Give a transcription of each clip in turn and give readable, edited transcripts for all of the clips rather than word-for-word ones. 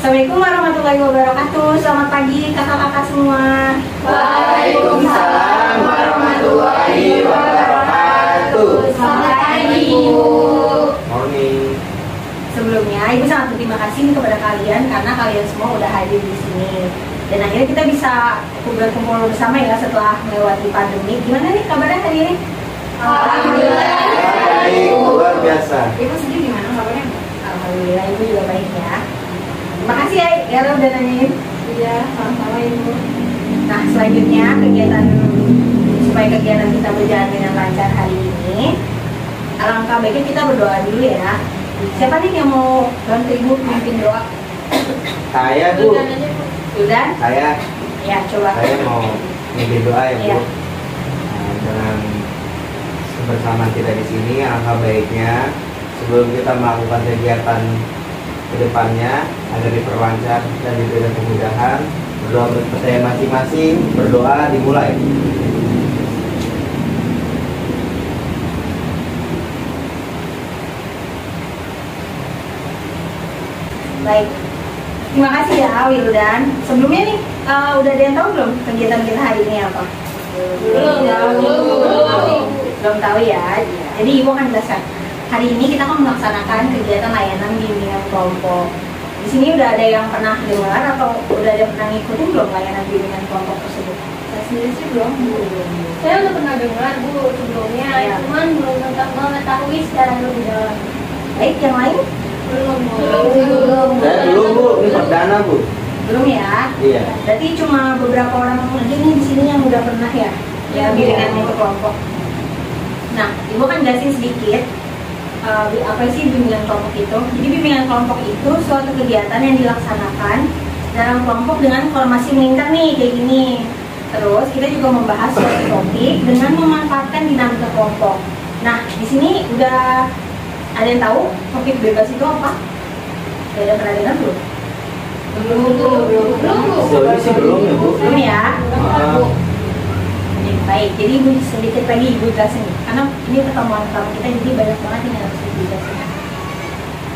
Assalamualaikum warahmatullahi wabarakatuh. Selamat pagi kakak-kakak semua. Waalaikumsalam warahmatullahi wabarakatuh. Selamat pagi Ibu. Morning. Sebelumnya Ibu sangat berterima kasih kepada kalian karena kalian semua udah hadir di sini. Dan akhirnya kita bisa berkumpul bersama ya setelah melewati pandemi. Gimana nih kabarnya hari ini? Alhamdulillah. Baik, luar biasa. Ibu sendiri gimana kabarnya? Alhamdulillah Ibu juga baik ya. Terima kasih ya udah nanyain. Iya, sama-sama Ibu. Nah selanjutnya supaya kegiatan kita berjalan dengan lancar hari ini, alangkah baiknya kita berdoa dulu ya. Siapa nih yang mau bantu Ibu memimpin doa? Saya Bu. Sudah? Saya Ya coba. mau memimpin doa ya Bu. Iya. Nah, dengan kebersamaan kita di sini, alangkah baiknya sebelum kita melakukan kegiatan ke depannya agar diperlancar dan diberikan kemudahan, berdoa berpercaya masing-masing, berdoa dimulai. Baik. Terima kasih ya Wildan. Sebelumnya nih udah ada yang tahu belum kegiatan kita hari ini apa? Belum tahu ya. Jadi Ibu akan jelaskan. Hari ini kita akan melaksanakan kegiatan layanan bimbingan kelompok. Di sini udah ada yang pernah dengar atau udah ada yang pernah ngikutin belum layanan bimbingan kelompok tersebut? Saya sendiri sih belum. Saya udah pernah dengar Bu sebelumnya, Iya. cuman belum mengetahui secara lebih dalam. Baik, yang lain? Belum. Saya belum Bu, ini perdana Bu. Belum ya? Iya. Berarti cuma beberapa orang aja nih di sini yang udah pernah ya bimbingan kelompok. Nah, Ibu kan jelasin sedikit apa sih bimbingan kelompok itu. Jadi bimbingan kelompok itu suatu kegiatan yang dilaksanakan dalam kelompok dengan formasi meningkat nih kayak gini. Terus kita juga membahas suatu topik dengan memanfaatkan dinamika kelompok. Nah, di sini udah ada yang tahu topik bebas itu apa? Ada pernah dengar belum? Belum. Sejauh ini sih belum ya Bu. Belum ya? Ah. Baik, jadi Ibu sedikit lagi Ibu jelasin karena ini pertemuan pertama kita jadi banyak banget yang harus Ibu jelasin.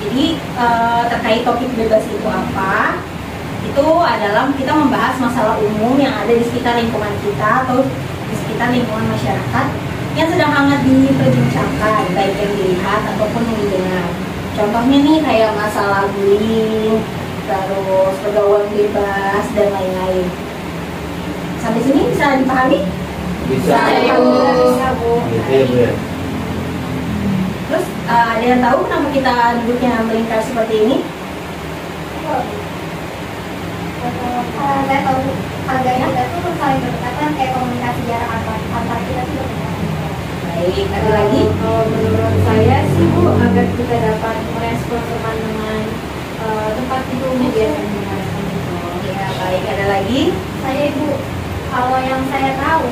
Jadi terkait topik bebas itu apa? Itu adalah kita membahas masalah umum yang ada di sekitar lingkungan kita atau di sekitar lingkungan masyarakat yang sedang hangat diperbincangkan, baik yang dilihat ataupun yang didengar. Contohnya nih kayak masalah bullying, terus pergaulan bebas dan lain-lain. Sampai sini bisa dipahami? Bisa. Bisa Bu. Gitu ya Bu ya. Terus ada yang tahu kenapa kita duduknya melingkar seperti ini? Saya tahu agar kita tuh saling berdekatan kayak komunikasi jarak antar kita tuh berdekatan. Baik, ada lagi? Kalau menurut saya sih Bu, agar kita dapat merespon teman dengan tempat itu biasanya merespon itu. Ya, baik, ada lagi? Saya Ibu, kalau yang saya tahu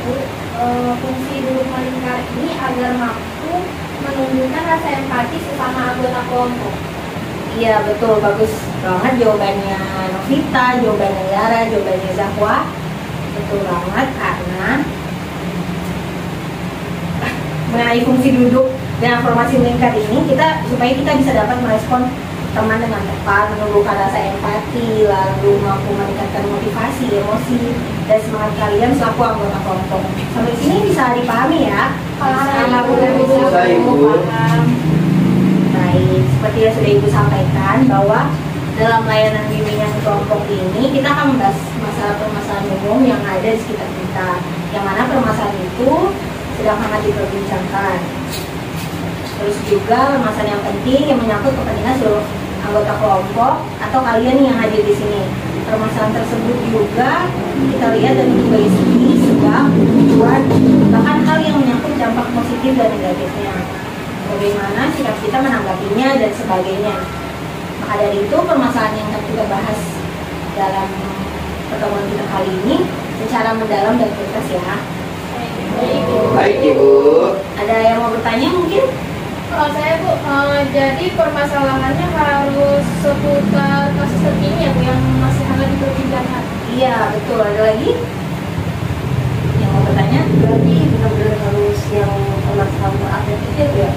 fungsi duduk melingkar ini agar mampu menunjukkan rasa empati sesama anggota kelompok. Iya, betul, bagus banget jawabannya Novita, jawabannya Yara, jawabannya Zahwa. Betul banget karena mengenai fungsi duduk dan formasi melingkar ini supaya kita bisa dapat merespon teman dengan tepat, menumbuhkan rasa empati, lalu mampu meningkatkan motivasi, emosi, dan semangat kalian selaku anggota kelompok. Sampai sini bisa dipahami ya? Bisa, Ibu. Baik, seperti yang sudah Ibu sampaikan bahwa dalam layanan bimbingan kelompok ini kita akan membahas masalah permasalahan umum yang ada di sekitar kita, yang mana permasalahan itu sedang hangat diperbincangkan. Terus juga permasalahan yang penting yang menyangkut kepentingan seluruh anggota kelompok atau kalian yang hadir di sini. Permasalahan tersebut juga kita lihat dari berbagai segi, sebab, tujuan, bahkan hal yang menyangkut dampak positif dan negatifnya. Bagaimana sikap kita menanggapinya dan sebagainya. Maka dari itu permasalahan yang akan kita bahas dalam pertemuan kita kali ini secara mendalam dan tuntas ya. Baik Ibu. Ada yang mau bertanya mungkin? Kalau saya Bu, jadi permasalahannya harus seputar kasus terkini ya Bu, yang masih hangat diperbincangkan. Iya, betul. Ada lagi yang mau bertanya? Berarti benar-benar harus yang permasalahan atletik ya?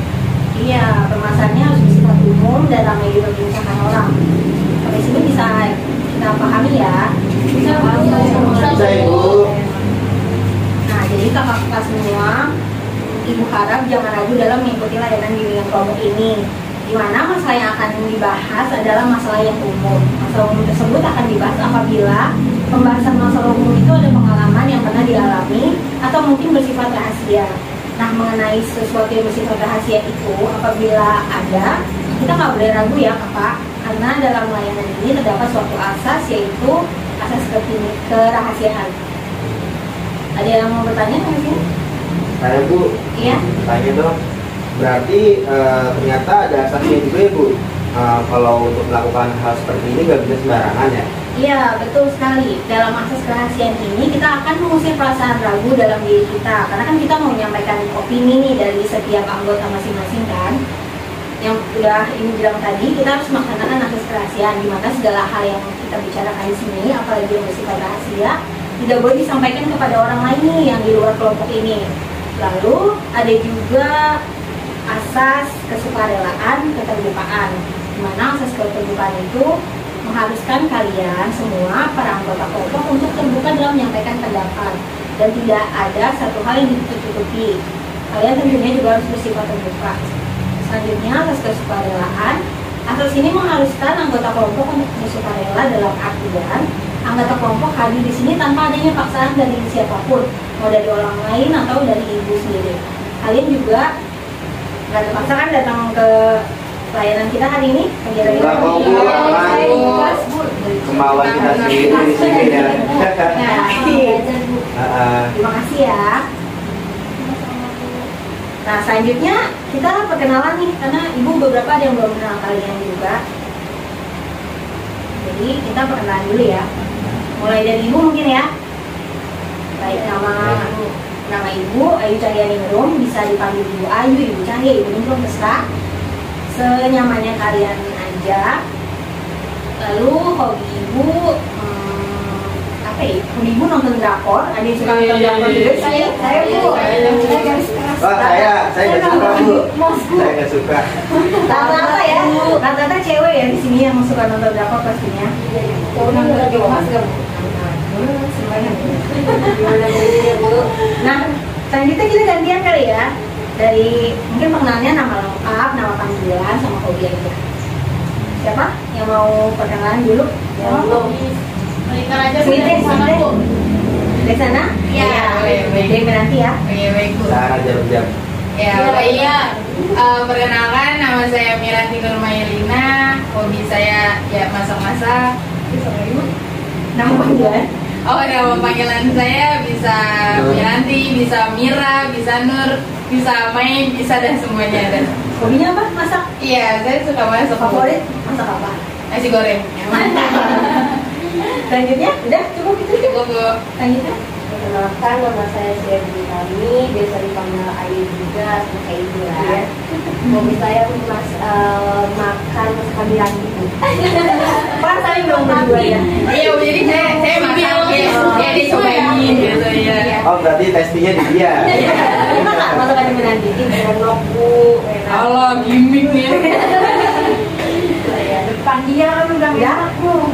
Iya, permasalahannya harus bersifat umum dan ramai diperbincangkan orang. Sampai sini bisa kelompok ini, di mana masalah yang akan dibahas adalah masalah yang umum. Masalah umum tersebut akan dibahas apabila pembahasan masalah umum itu ada pengalaman yang pernah dialami atau mungkin bersifat rahasia. Nah, mengenai sesuatu yang bersifat rahasia itu, apabila ada, kita nggak boleh ragu ya Kakak, karena dalam layanan ini terdapat suatu asas, yaitu asas kerahasiaan. Ada yang mau bertanya sampai sini? Saya Bu, Iya. tanya dong. Berarti ternyata ada asasnya juga ya Bu. Kalau untuk melakukan hal seperti ini nggak bisa sembarangan ya? Iya, betul sekali. Dalam asas kerahasiaan ini kita akan mengusir perasaan ragu dalam diri kita, karena kan kita mau menyampaikan opini nih dari setiap anggota masing-masing kan. Yang udah ini bilang tadi, kita harus melaksanakan asas kerahasiaan, di mana segala hal yang kita bicarakan di sini, apalagi yang bersifat rahasia, tidak boleh disampaikan kepada orang lain nih yang di luar kelompok ini. Lalu ada juga asas kesukarelaan keterbukaan, di mana asas keterbukaan itu mengharuskan kalian semua para anggota kelompok untuk terbuka dalam menyampaikan pendapat dan tidak ada satu hal yang ditutup-tutupi. Kalian tentunya juga harus bersifat terbuka. Selanjutnya, asas kesukarelaan. Asas ini mengharuskan anggota kelompok untuk bersukarela dalam artian anggota kelompok hadir di sini tanpa adanya paksaan dari siapapun, mau dari orang lain atau dari ibu sendiri. Kalian juga nggak terpaksa kan datang ke layanan kita hari ini? Enggak kok Bu, aman. Kemauan kita sendiri di sini ya. Terima kasih ya. Nah, selanjutnya kita perkenalan nih, karena ibu beberapa ada yang belum kenal kalian juga. Jadi kita perkenalan dulu ya. Mulai dari ibu mungkin ya. Baik, nama ibu Ayu Cahyani-Ningrum, bisa dipanggil Ibu Ayu, Ibu Cahya, Ibu Ningrum, terserah. Senyamannya kalian aja. Lalu hobi ibu apa ya? Hobi ibu nonton drakor. Ada yang suka nonton drakor juga? Saya Bu. Oh saya nggak suka Bu. Saya nggak suka. Rata-rata ya, rata-rata cewek ya di sini yang suka nonton drakor pastinya. Nonton Mas gak Bu? Nah, selanjutnya kita gantian kali ya. Dari mungkin pengenalnya nama lengkap, nama panggilan, sama hobi aja. Siapa yang mau perkenalan dulu? Berikan aja Sini, sama sini. Bu. Dari sana? Iya, baik. Dari nanti ya. Oke, baik Bu. Sarah jam-jam. Ya, iya. Perkenalkan, nama saya Miranti Nurmailina. Hobi saya ya masak-masak. Nama panggilan? Oh, nama panggilan saya bisa Miranti, bisa Mira, bisa Nur, bisa Mai, bisa dan semuanya ada. Hobinya apa? Masak? Iya, saya suka masak. Favorit? Masak apa? Nasi goreng. Selanjutnya? Udah cukup itu? Cukup Bu. Selanjutnya? Perkenalkan, nama saya Sherdy Kami, biasa dipanggil Ayu juga, sama kayak ibu ya. Hobi saya makan masakan Miranti Bu. Orang saling dong berdua ya? Iya, Bu, jadi saya masak ya dicobain gitu ya. Oh berarti testingnya di dia. Enak nggak masakan yang nanti? Enak Bu, enak. Allah, gimmick nih. Depan dia kan udah Ya? enak Bu.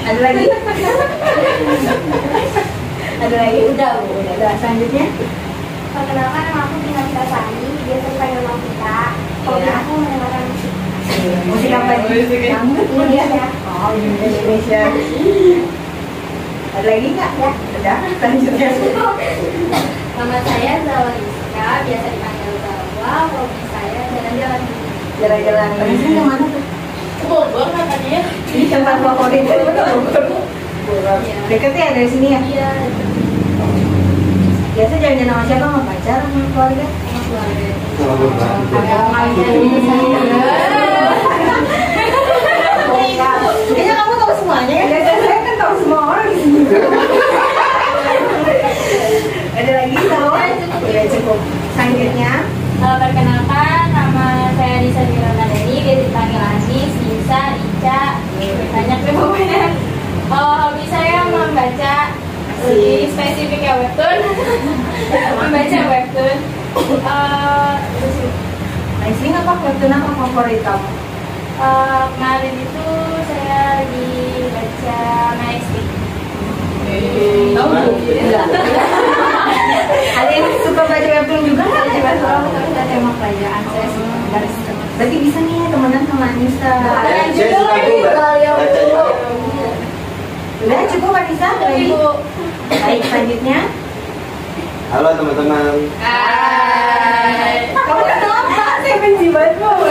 Ada lagi? Ada lagi? Udah Bu, udah. Selanjutnya? Perkenalkan, nama aku Tina Sani, biasa dipanggil Novita. Hobi aku mendengarkan musik. Musik apa nih? Musik ya. Indonesia. Oh, Indonesia. Ada lagi nggak? Ya. Udah. Selanjutnya. Nama saya Zawa Rizka, biasa dipanggil Zawa. Hobi saya jalan-jalan. Jalan-jalan. Tadi kemana tuh? Bogor katanya. Ini tempat favorit. Bogor. Deket ya dari sini ya? Iya. Biasa jalan-jalan sama siapa? Sama pacar? Sama keluarga? Sama keluarga. Sama berbeda. Ada mainnya dulu Kayaknya kamu tahu semuanya ya? Saya kan tahu semua orang di sini. Ada lagi tahu? Ya cukup. Selanjutnya, Perkenalkan, nama saya Disa Miranadeni, biasa dipanggil Anis, Disa, Ica, banyak deh pokoknya. Hobi saya membaca, lebih spesifik ya webtoon, membaca webtoon. paling sering apa webtoon apa favorit kamu? Kemarin itu saya lagi baca Maestri. Tahu enggak? Ada yang suka baca webtoon juga nggak? Saya tema kerajaan, saya suka garis Berarti bisa nih temenan sama Anissa. Saya suka juga baca juga. Udah cukup Anissa, Ibu. Baik, selanjutnya. Halo teman-teman. Hai. Kamu kenapa? Saya benci banget mau.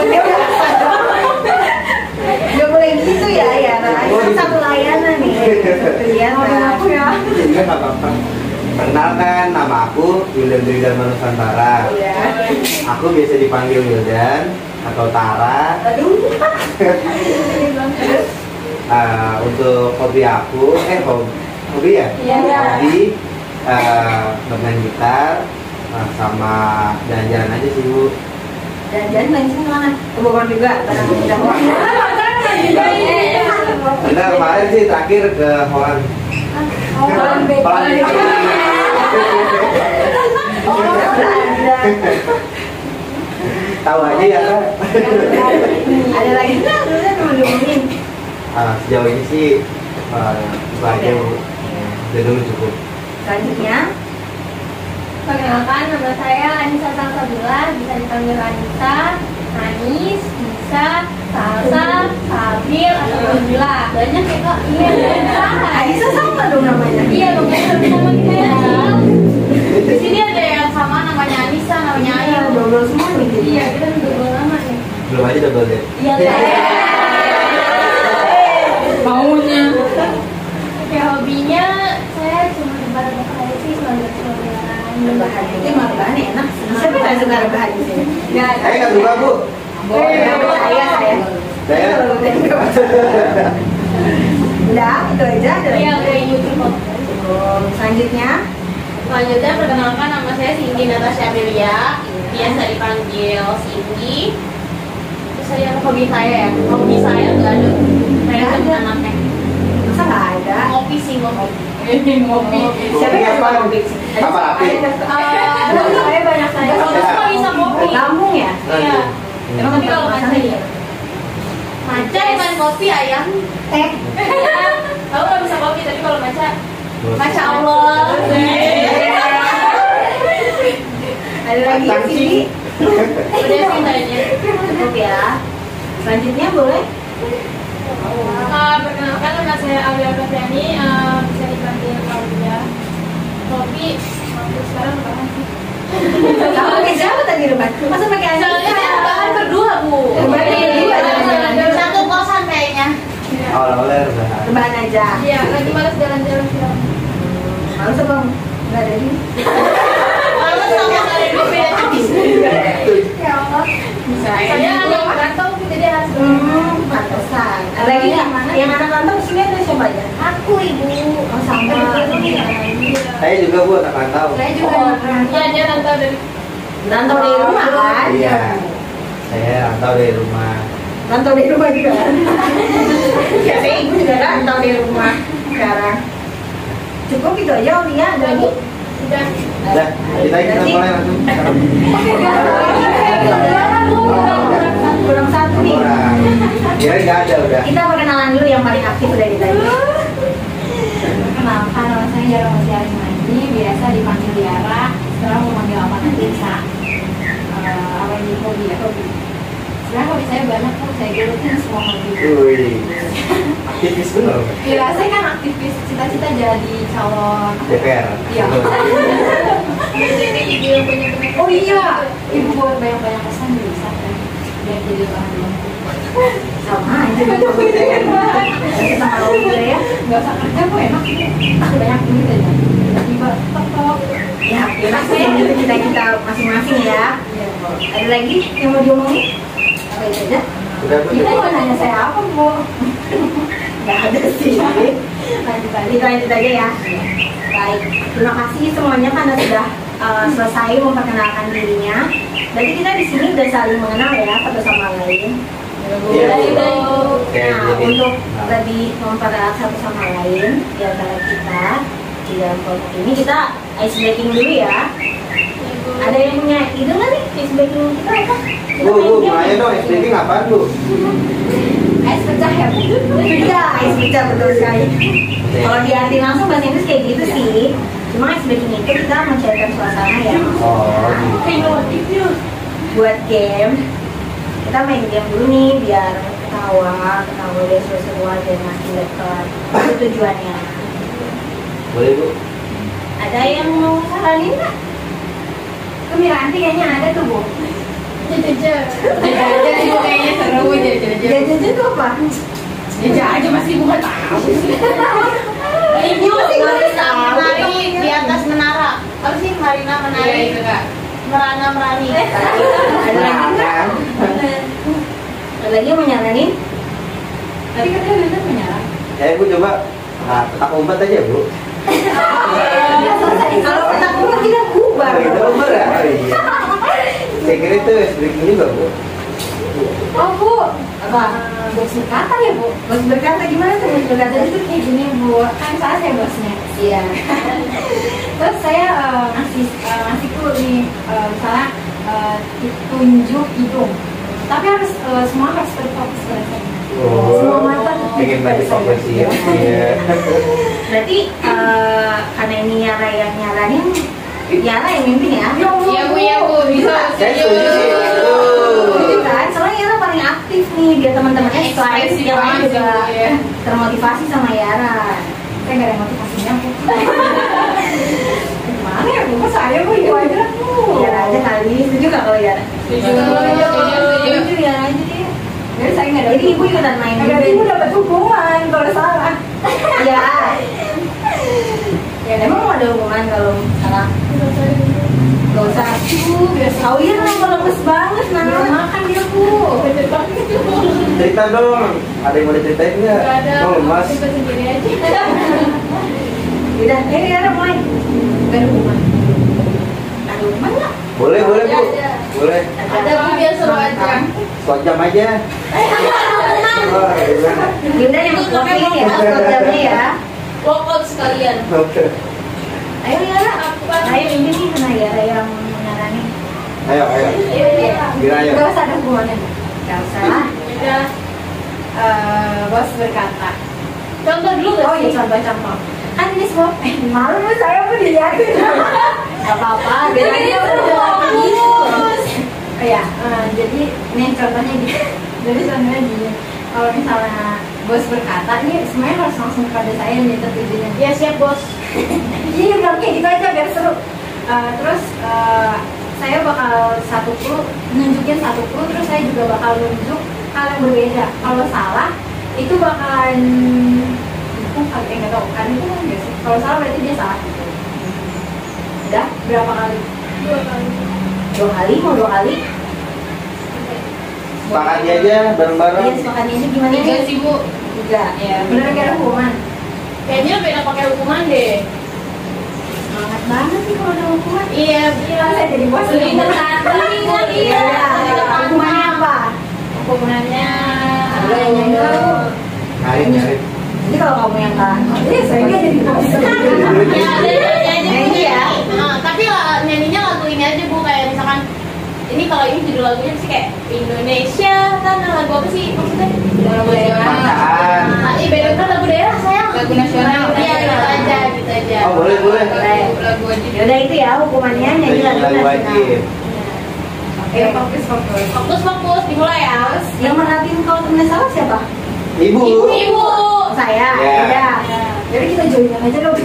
Gak boleh gitu ya, Yara. Ini satu layanan nih. Kelihatan. Aku ya. Iya nggak apa-apa. Perkenalkan, nama aku Wildan Trigan Manusantara. Iya. Aku biasa dipanggil Wildan atau Tara. Aduh. Untuk hobi aku, hobi ya? Iya. Hobi bermain gitar sama jalan-jalan aja sih Bu. Jalan-jalan main sini mana? Ke Bogor juga. Barang udah Benar, kemarin sih terakhir ke Holland. Holland. Tahu aja ya kan? Ada lagi nggak? Udah teman ngomongin. Sejauh ini sih itu aja Bu. Udah dulu cukup. Selanjutnya. Perkenalkan, nama saya Anissa Salsabila, bisa dipanggil Anissa, Anis, Bisa, Salsa, Sabil, atau Sabila. Banyak ya kak? Iya, banyak. Anissa sama dong namanya. Iya, namanya sama kita ya. Di sini ada yang sama namanya Anissa, namanya Ayu. Double semua nih. Iya, kita double nama nih. Belum aja double date. Iya, maunya. Oke, hobinya saya cuma rebahan aja sih, selalu Rebahan itu emang rebahan enak sih. Siapa nggak suka rebahan di sini? Saya nggak suka Bu. Saya. Saya. Udah, itu aja. Ada lagi? Iya, kayak YouTube. Selanjutnya. Selanjutnya perkenalkan, nama saya Cindy Natasha Amelia, biasa dipanggil Cindy. Terus saya hobi saya ya, hobi saya nggak ada. Saya Nggak ada. anaknya Masa nggak ada? ngopi sih ngopi. Siapa yang suka ngopi? Apa api? Saya banyak saya. Kalau suka bisa ngopi. Lambung ya? Iya. Emang Tapi kalau masak maca ya? maca bukan kopi ayam. Teh. Aku nggak bisa kopi, tapi kalau maca, masya Allah. Ada lagi yang sini? Udah sih tanya. Cukup ya. Selanjutnya boleh? Perkenalkan, nama saya Aulia Praviani, bisa dipanggil Aulia. Kopi, aku sekarang rebahan sih. Kamu pakai siapa tadi rebahan? Masa pakai Anissa? Soalnya saya rebahan berdua bu. Rebahan berdua, jangan-jangan. Satu kosan kayaknya. Awal-awalnya rebahan. Rebahan aja. Iya, lagi malas jalan-jalan sih. Males apa? Nggak ada ini. Malas sama kalian di beda habis. Ya Allah. Saya anak rantau, jadi harus. Pantesan. Ada lagi nggak? Yang anak rantau sini ada siapa aja? Aku ibu. Oh sama. Saya juga Bu anak rantau. Saya juga. Iya, dia rantau dari. Rantau dari rumah kan? Iya. Saya rantau dari rumah. Rantau dari rumah juga. Ya, saya ibu juga rantau dari rumah sekarang. Cukup itu aja Aulia, ada lagi? Udah. Udah, kita mulai langsung. Kurang satu nih. Kurang. Kira nggak ada udah. Kita perkenalan dulu yang paling aktif udah di tadi. Perkenalkan, nama saya Yara Masih Arismani, biasa dipanggil Yara. Sekarang mau manggil apa nanti bisa. Apa ini hobi ya? Hobi. Sebenarnya hobi saya banyak kok, saya gelutin semua hobi. Wih, aktivis bener. Iya, saya kan aktivis, cita-cita jadi calon. DPR. Iya. Oh iya, ibu buat banyak-banyak pesan bisa kan, biar jadi bahan baku. Sama aja gitu. Kita kalau udah ya. Gak usah kerja kok enak, banyak duit aja. Tiba tok. Ya, enak sih itu kita masing-masing ya. Ada lagi yang mau diomongin? Apa itu aja? Udah Bu. Kita mau nanya saya apa, Bu? Nggak ada sih. Lanjut aja ya. Baik, terima kasih semuanya karena sudah selesai memperkenalkan dirinya. Berarti kita di sini udah saling mengenal ya satu sama lain. Iya, Bu. Oke, Nah, jadi, untuk lebih mempererat satu sama lain di antara kita di dalam kelompok ini, kita ice breaking dulu ya. Ada yang punya ide nggak nih ice breaking kita apa? Kita Bu, main game nanya ya? dong, speaking apaan Bu? Ice pecah ya? Iya, ice pecah betul sekali. Kalau diarti langsung bahasa Inggris kayak gitu sih. Cuma ice breaking itu kita mencairkan suasana ya. Oh, gitu. Buat game kita main game dulu nih biar ketawa deh seru-seruan dan makin dekat. Itu tujuannya. Boleh Bu? Ada yang mau saranin nggak? Kemiranti kayaknya ada tuh Bu. Jajan. Jajan sih Bu, kayaknya seru jajan. Jajan itu apa? Jajan aja masih bukan tahu. Ini masih nggak tahu. Menari di atas menara. Apa sih Marina Iya menari? itu Kak. Merana merani. Ada lagi nggak? Ada lagi yang mau nyaranin? Tadi katanya Linda menyerang. Bu coba petak umpet aja Bu. Kalau petak umpet kita bubar. Oh, itu umpet ya? Oh, iya. Saya kira itu break juga Bu. Oh Bu, apa? Bos berkata ya Bu? Bos berkata gimana tuh bos berkata Jadi itu? tuh kayak gini Bu, kan saya bosnya. Iya. Terus saya ngasih tuh nih, misalnya tunjuk hidung. Tapi harus semua harus berfokus pada saya. Semua mata pengen baca fokus ya. Iya. Berarti karena ini Yara yang nyaranin, Yara yang mimpin ya? Iya Bu, bisa. Saya setuju sih. Setuju kan? Soalnya Yara paling aktif nih, biar teman-temannya selain Ekspresi yang lain banget sih, juga Bu, ya. termotivasi sama Yara. Saya nggak ada motivasinya Bu. Gimana ya Bu? Kok saya Bu itu aja Bu. Yara aja kali, setuju gak kalau Yara? Setuju. Setuju Yara aja deh. Jadi saya nggak ada. Jadi ibu ikutan main juga. Berarti ibu dapat hukuman kalau salah. Iya. Ya emang mau ada hubungan kalau salah? Gak usah. Kau ya kalau lemes banget Belum nah. makan dia Bu. Cerita dong. Ada yang mau diceritain nggak? Gak ada. Oh, Mas. Kita sendiri aja. Udah, ini Yara mulai. Gak ada hubungan. Ada hubungan nggak? Boleh Bu. Ada. Boleh. Ada Bu, biar seru aja. Squat jam aja. Oh, gimana? Yaudah yang kopi ya, jamnya ya. Workout sekalian. Oke. Ayo Yara, ayo ini nih karena Yara yang mengarani. Ayo. Gila ayo. Gak usah ada hubungannya Bu. Gak usah. Udah. Bos berkata. Contoh dulu Oh gak iya sih? contoh-contoh. Kan ini semua malu Bu, saya pun dilihatin. Gak apa-apa, biar aja Bagus. Oh ya, jadi nih contohnya gini. Jadi contohnya gini. Kalau misalnya bos berkata, ini semuanya harus langsung kepada saya nih tertujunya. Ya siap Bos. Iya bilang kayak gitu aja biar seru. Terus saya bakal nunjukin satu clue, terus saya juga bakal nunjuk hal yang berbeda. Kalau salah itu bakalan nggak tahu kan itu kan nggak sih. Kalau salah berarti dia salah. Udah berapa kali? 2 kali. 2 kali, mau 2 kali? Sepakati aja bareng-bareng. Iya, sepakatnya aja gimana 3 ya? sih Bu. 3. Ya bener gak ada hukuman. Kayaknya beda pakai hukuman deh. Semangat banget sih kalau ada hukuman. Iya, biar Saya jadi bos. Ingat iya. Hukumannya apa? Hukumannya. Ada yang nyanyi dulu. Nyari. Jadi kalau kamu yang kan, Iya saya nggak jadi bos. Ya, ada nyanyi Nyanyi ya? Tapi nyanyinya lagu ini aja Bu, kayak misalkan ini kalau ini judul lagunya sih kayak Indonesia kan lagu apa sih maksudnya? Lagu daerah. Paksaan. Beda kan lagu daerah sayang. Lagu nasional. Iya gitu aja. Oh, boleh. Lagu wajib. Yaudah itu ya hukumannya nyanyi lagu Lagu nasional. wajib. Oke fokus. Fokus dimulai ya. Yang merhatiin kalau temennya salah siapa? Ibu. Ibu. Saya. Ya. Udah. Jadi kita joinan aja dong.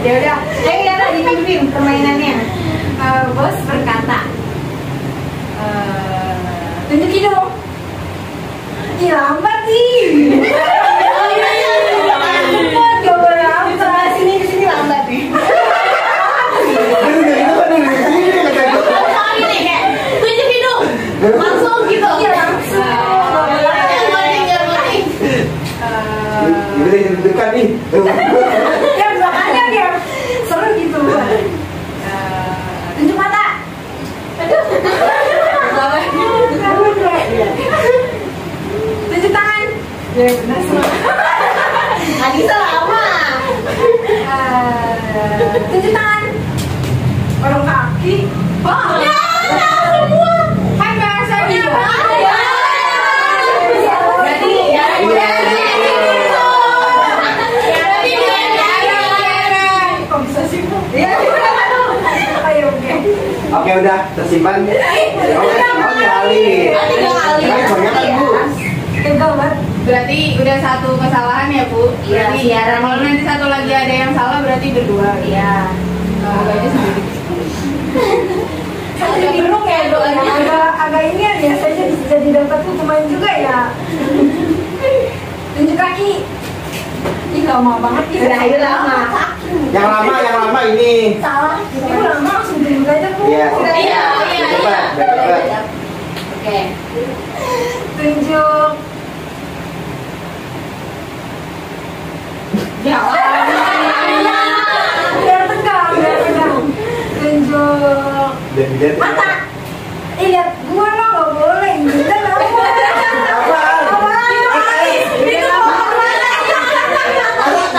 Ya udah. Ayo Yara dipimpin permainannya. Bos berkata, tunjukin dong. Ih lambat sih. Oh iya. Lambat, coba lambat. Sini lambat nih. Kalau ini kayak tunjukin dong. Langsung gitu. Iya langsung. Jangan maning. Ibu yang dekat nih. Ya makanya biar seru gitu. Tunjuk mata. Tunjuk tangan. Ya benar sih. Adisa lama. Tunjuk tangan. Orang kaki. Oh, ya, semua. Kan bahasanya. Berarti ya. Kok bisa sih Bu? Iya. Ayo oke. Oke udah tersimpan. Oke. kali. Tiga kali. Kan banyak kan Bu? Enggak banget. Berarti udah satu kesalahan ya Bu? Iya, Berarti siaran kalau ini. nanti satu lagi ada yang salah berarti berdua. Iya. Semoga aja sendiri. Saya bingung ya doanya. Agak ini ya biasanya jadi dapat hukuman juga ya. Tunjuk kaki. Ih lama banget ya. Udah ayo lama. Yang lama ini. Salah. Ibu lama langsung tunjuk aja Bu. Iya. Iya. Coba, coba. Oke. Tunjuk. Ya Biar tegang, biar tegang. Tunjuk. Dan lihat. Mata. Ih lihat gua lo nggak boleh. Kita nggak boleh.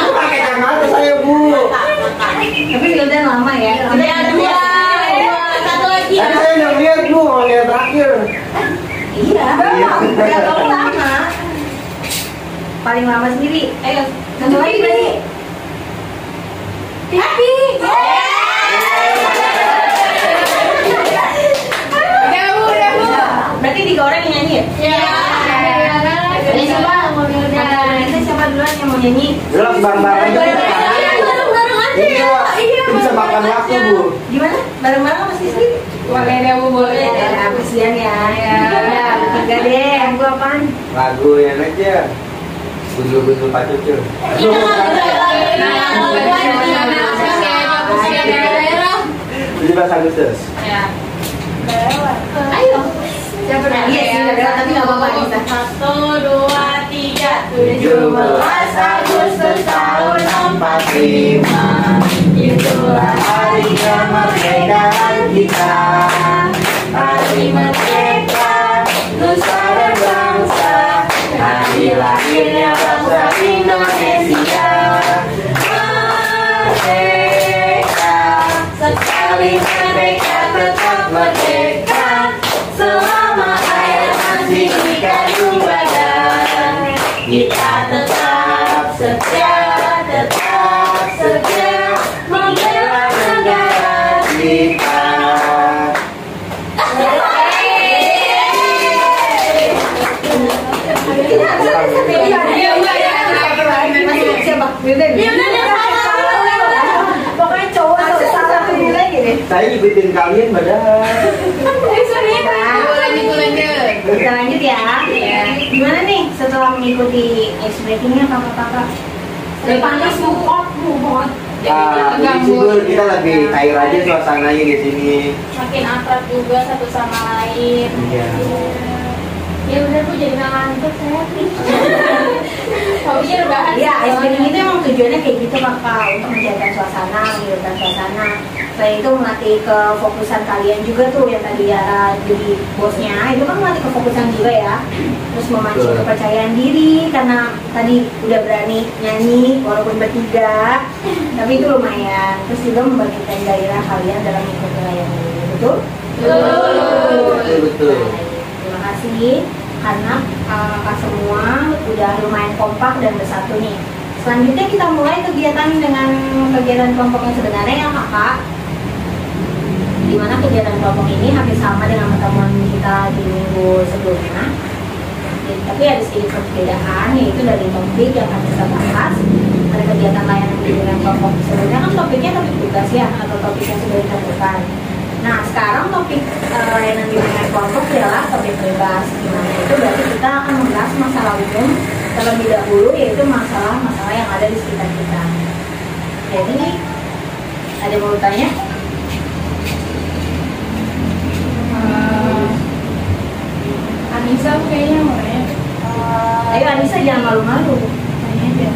Pakai kacamata saya Bu. Tapi Wildan lama ya. Udah dua. Satu lagi. Kan saya udah lihat Bu, mau lihat terakhir. Iya. Iya. Udah kamu lama. Paling lama sendiri. Ayo. Satu lagi berarti. Pipi. Udah Bu. Berarti 3 orang yang nyanyi ya? Ya. Jadi coba nanti siapa duluan yang mau nyanyi? Jelas bareng-bareng aja. Bareng-bareng aja ya. Iya. Bisa makan waktu Bu. Gimana? Bareng-bareng apa sih? Boleh deh Bu, boleh. Ya, kasihan ya. Ya. Udah, bertiga deh. Aku apaan? Lagu yang aja. Gundul-gundul Pak Cucur. Daerah. 17 Agustus. Ya. Ayo. Siapa dulu? Iya sih, tapi nggak apa-apa kita. 1, 2, 3. 17 Agustus tahun 45. Itulah hari kemerdekaan kita. Hari merdeka, nusa dan bangsa. Hari lahirnya bangsa Indonesia. Merdeka, sekali merdeka tetap merdeka. Selama air masih di kandung badan, kita tetap setia membela negara kita. Siapa? Wildan. Pokoknya cowok atau salah tuh gini. Saya ikutin kalian padahal. Lanjut. Kita lanjut ya. Gimana nih setelah mengikuti ice breakingnya kakak-kakak? Depannya support banget. Di sini kita lebih cair aja suasananya di sini. Makin akrab juga satu sama lain. Iya. Ya udah Bu, jadi nggak ngantuk saya. Hobinya rebahan. Iya, ice breaking itu emang tujuannya kayak gitu kakak, untuk mencairkan suasana, menghidupkan suasana. Selain itu melatih kefokusan kalian juga tuh yang tadi ya jadi bosnya, itu kan melatih kefokusan juga ya. Terus memancing Betul. kepercayaan diri karena tadi udah berani nyanyi walaupun bertiga, tapi itu lumayan. Terus juga membangkitkan gairah kalian dalam mengikuti layanan ini, betul? Betul. Terima kasih karena kakak semua udah lumayan kompak dan bersatu nih. Selanjutnya kita mulai kegiatan dengan kegiatan kelompok yang sebenarnya ya kakak. Dimana kegiatan kelompok ini hampir sama dengan pertemuan kita di minggu sebelumnya. Tapi ada sedikit perbedaan, yaitu dari topik yang akan kita bahas. Ada kegiatan layanan bimbingan kelompok sebelumnya kan topiknya topik tugas ya, atau topik yang sudah ditentukan. Nah sekarang topik layanan bimbingan kelompok adalah topik bebas. Dimana itu berarti kita akan membahas masalah umum terlebih dahulu, yaitu masalah-masalah yang ada di sekitar kita. Jadi ada yang mau bertanya? Anissa kayaknya mau nanya. Ayo Anissa jangan malu-malu, tanya aja.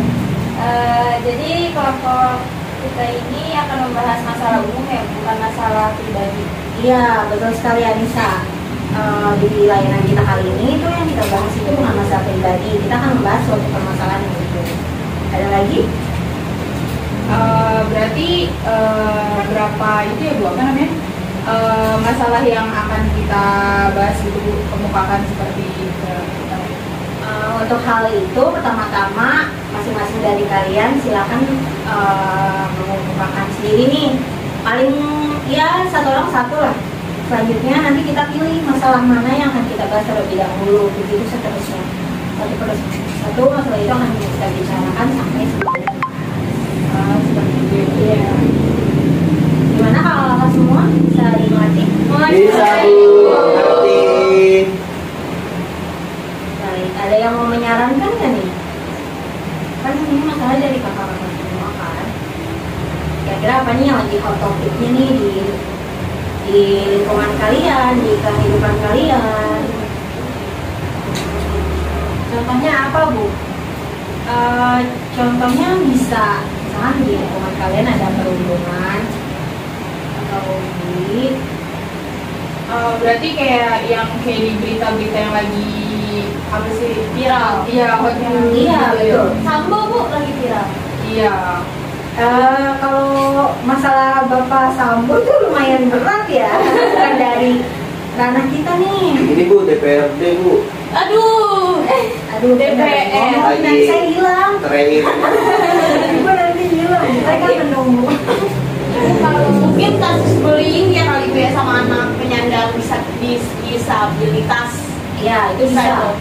Jadi kelompok kita ini akan membahas masalah umum ya, bukan masalah pribadi. Iya, betul sekali Anissa. Di layanan kita kali ini itu yang kita bahas itu bukan masalah pribadi. Kita akan membahas suatu permasalahan yang itu. Ada lagi? Berarti berapa itu ya Bu, apa namanya? Masalah yang akan kita bahas itu Bu, kemukakan seperti Untuk hal itu pertama-tama masing-masing dari kalian silakan mengemukakan sendiri nih. Paling ya satu orang satu lah. selanjutnya nanti kita pilih masalah mana yang akan kita bahas terlebih dahulu, begitu seterusnya. Satu per satu masalah itu akan kita bicarakan sampai selesai. Seperti itu ya. Gimana kalau kakak semua bisa dimengerti? Bisa Bu, mengerti. Baik, ada yang mau menyarankan nggak nih? Kan ini masalah dari kakak-kakak semua kan. Kira-kira apa nih yang lagi hot topicnya nih di lingkungan kalian, di kehidupan kalian? Contohnya apa Bu? Contohnya bisa misalkan di lingkungan kalian ada perundungan atau di Berarti kayak di berita-berita yang lagi apa sih viral? Iya, hot news. Iya, betul. Sambo Bu lagi viral. Iya. Kalau masalah Bapak Sambo itu lumayan berat ya, bukan dari ranah kita nih. Ini Bu, DPRD Bu. Aduh, DPR. Nanti saya hilang. Terakhir. Gue nanti hilang. Saya kan menunggu. Kalau mungkin kasus bullying ya kali Bu ya sama anak penyandang disabilitas. Ya, itu bisa.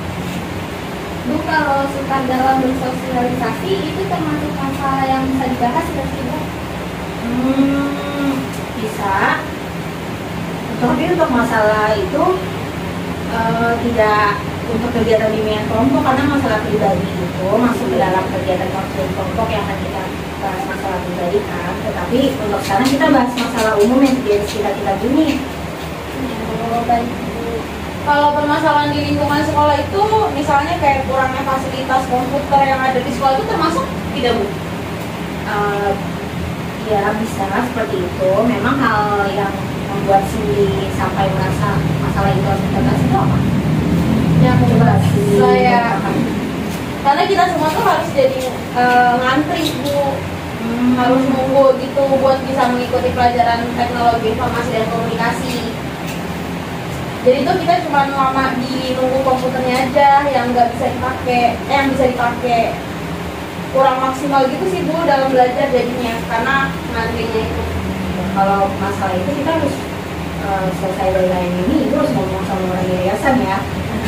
Bu, kalau suka dalam bersosialisasi itu termasuk masalah yang bisa dibahas nggak sih Bu? Bisa. Tapi untuk masalah itu tidak untuk kegiatan bimbingan kelompok, karena masalah pribadi itu masuk ke dalam kegiatan konseling kelompok yang akan kita bahas masalah pribadi kan. Tetapi untuk sekarang kita bahas masalah umum yang terjadi sekitar kita gini. Oh, baik Bu. Kalau permasalahan di lingkungan sekolah itu misalnya kayak kurangnya fasilitas komputer yang ada di sekolah itu termasuk tidak Bu? Ya bisa seperti itu. Memang hal yang membuat Cindy sampai merasa masalah itu harus kita bahas itu apa? Ya, Coba saya karena kita semua tuh harus jadi ngantri Bu, harus nunggu gitu buat bisa mengikuti pelajaran teknologi informasi dan komunikasi. Jadi tuh kita cuma lama di nunggu komputernya aja yang nggak bisa dipakai, yang bisa dipakai kurang maksimal gitu sih Bu dalam belajar jadinya karena ngantrinya itu. Kalau masalah itu kita harus selesai dari lain ini, itu harus ngomong sama orang yayasan ya,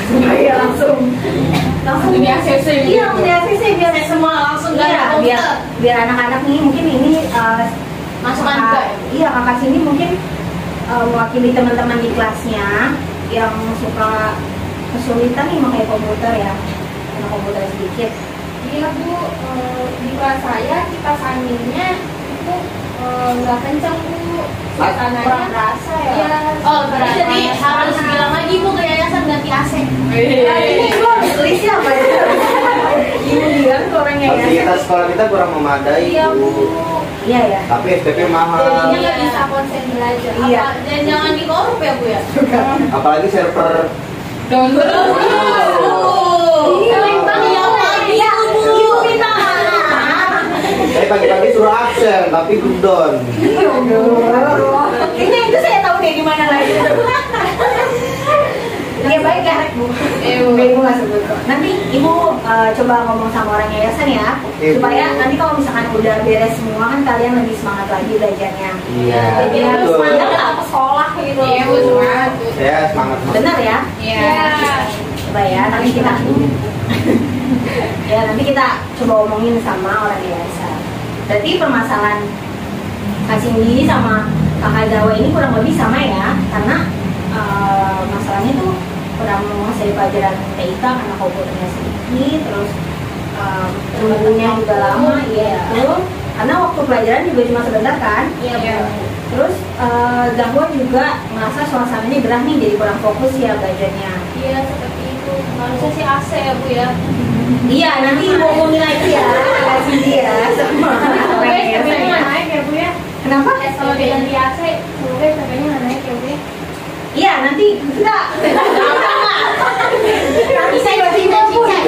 supaya langsung Di ACC gitu. iya, di ACC biar Semua langsung nggak ada iya, komputer. biar anak-anak nih mungkin ini Masukan juga ya? Iya, kakak sini mungkin mewakili teman-teman di kelasnya yang suka kesulitan nih pakai komputer ya, karena komputer sedikit. Iya Bu, di kelas saya kipas anginnya itu nggak kencang Bu, suasananya Kurang terasa ya. Iya. Oh, berarti jadi harus bilang lagi Bu ke yayasan ganti AC. Nah, ini gue harus tulis siapa ya? Ibu bilang ke orang yayasan. Fasilitas sekolah kita kurang memadai Iya Bu. Bu. Iya ya. Tapi SPP mahal. Jadinya nggak bisa konsen belajar. Iya. Dan jangan dikorup ya Bu ya. Apalagi server. Download. Iya, Iya lagi Bu. minta maaf. Saya pagi-pagi suruh absen, tapi down. Kayaknya itu saya tahu deh di mana lagi. Iya baik ya Bu. Ibu nggak sebut kok. Nanti Ibu coba ngomong sama orang yayasan ya, Oke, supaya Bu. nanti kalau misalkan udah beres semua kan kalian lebih semangat lagi belajarnya. Iya, Jadi harus betul. semangat lah ke sekolah gitu. Iya Bu, semangat. Saya semangat. Benar ya? Iya. Coba ya, nanti kita ya nanti kita coba omongin sama orang yayasan. Berarti permasalahan Kak Cindy sama Kakak Jawa ini kurang lebih sama ya, karena masalahnya tuh kurang menguasai pelajaran TIK karena komputernya sedikit, terus tunggunya juga lama, iya betul. Karena waktu pelajaran juga cuma sebentar kan. Iya. Terus gangguan juga merasa suasananya gerah nih, jadi kurang fokus ya belajarnya. Iya seperti itu. Harusnya sih AC ya Bu ya. Iya, nanti ngomongin lagi ya, Kak Cindy ya sama orang yayasan SPP-nya ya. nggak naik ya Bu ya? Kenapa? Kalau diganti AC, semoga SPP-nya nggak naik ya Bu ya? Iya, nanti kita nanti saya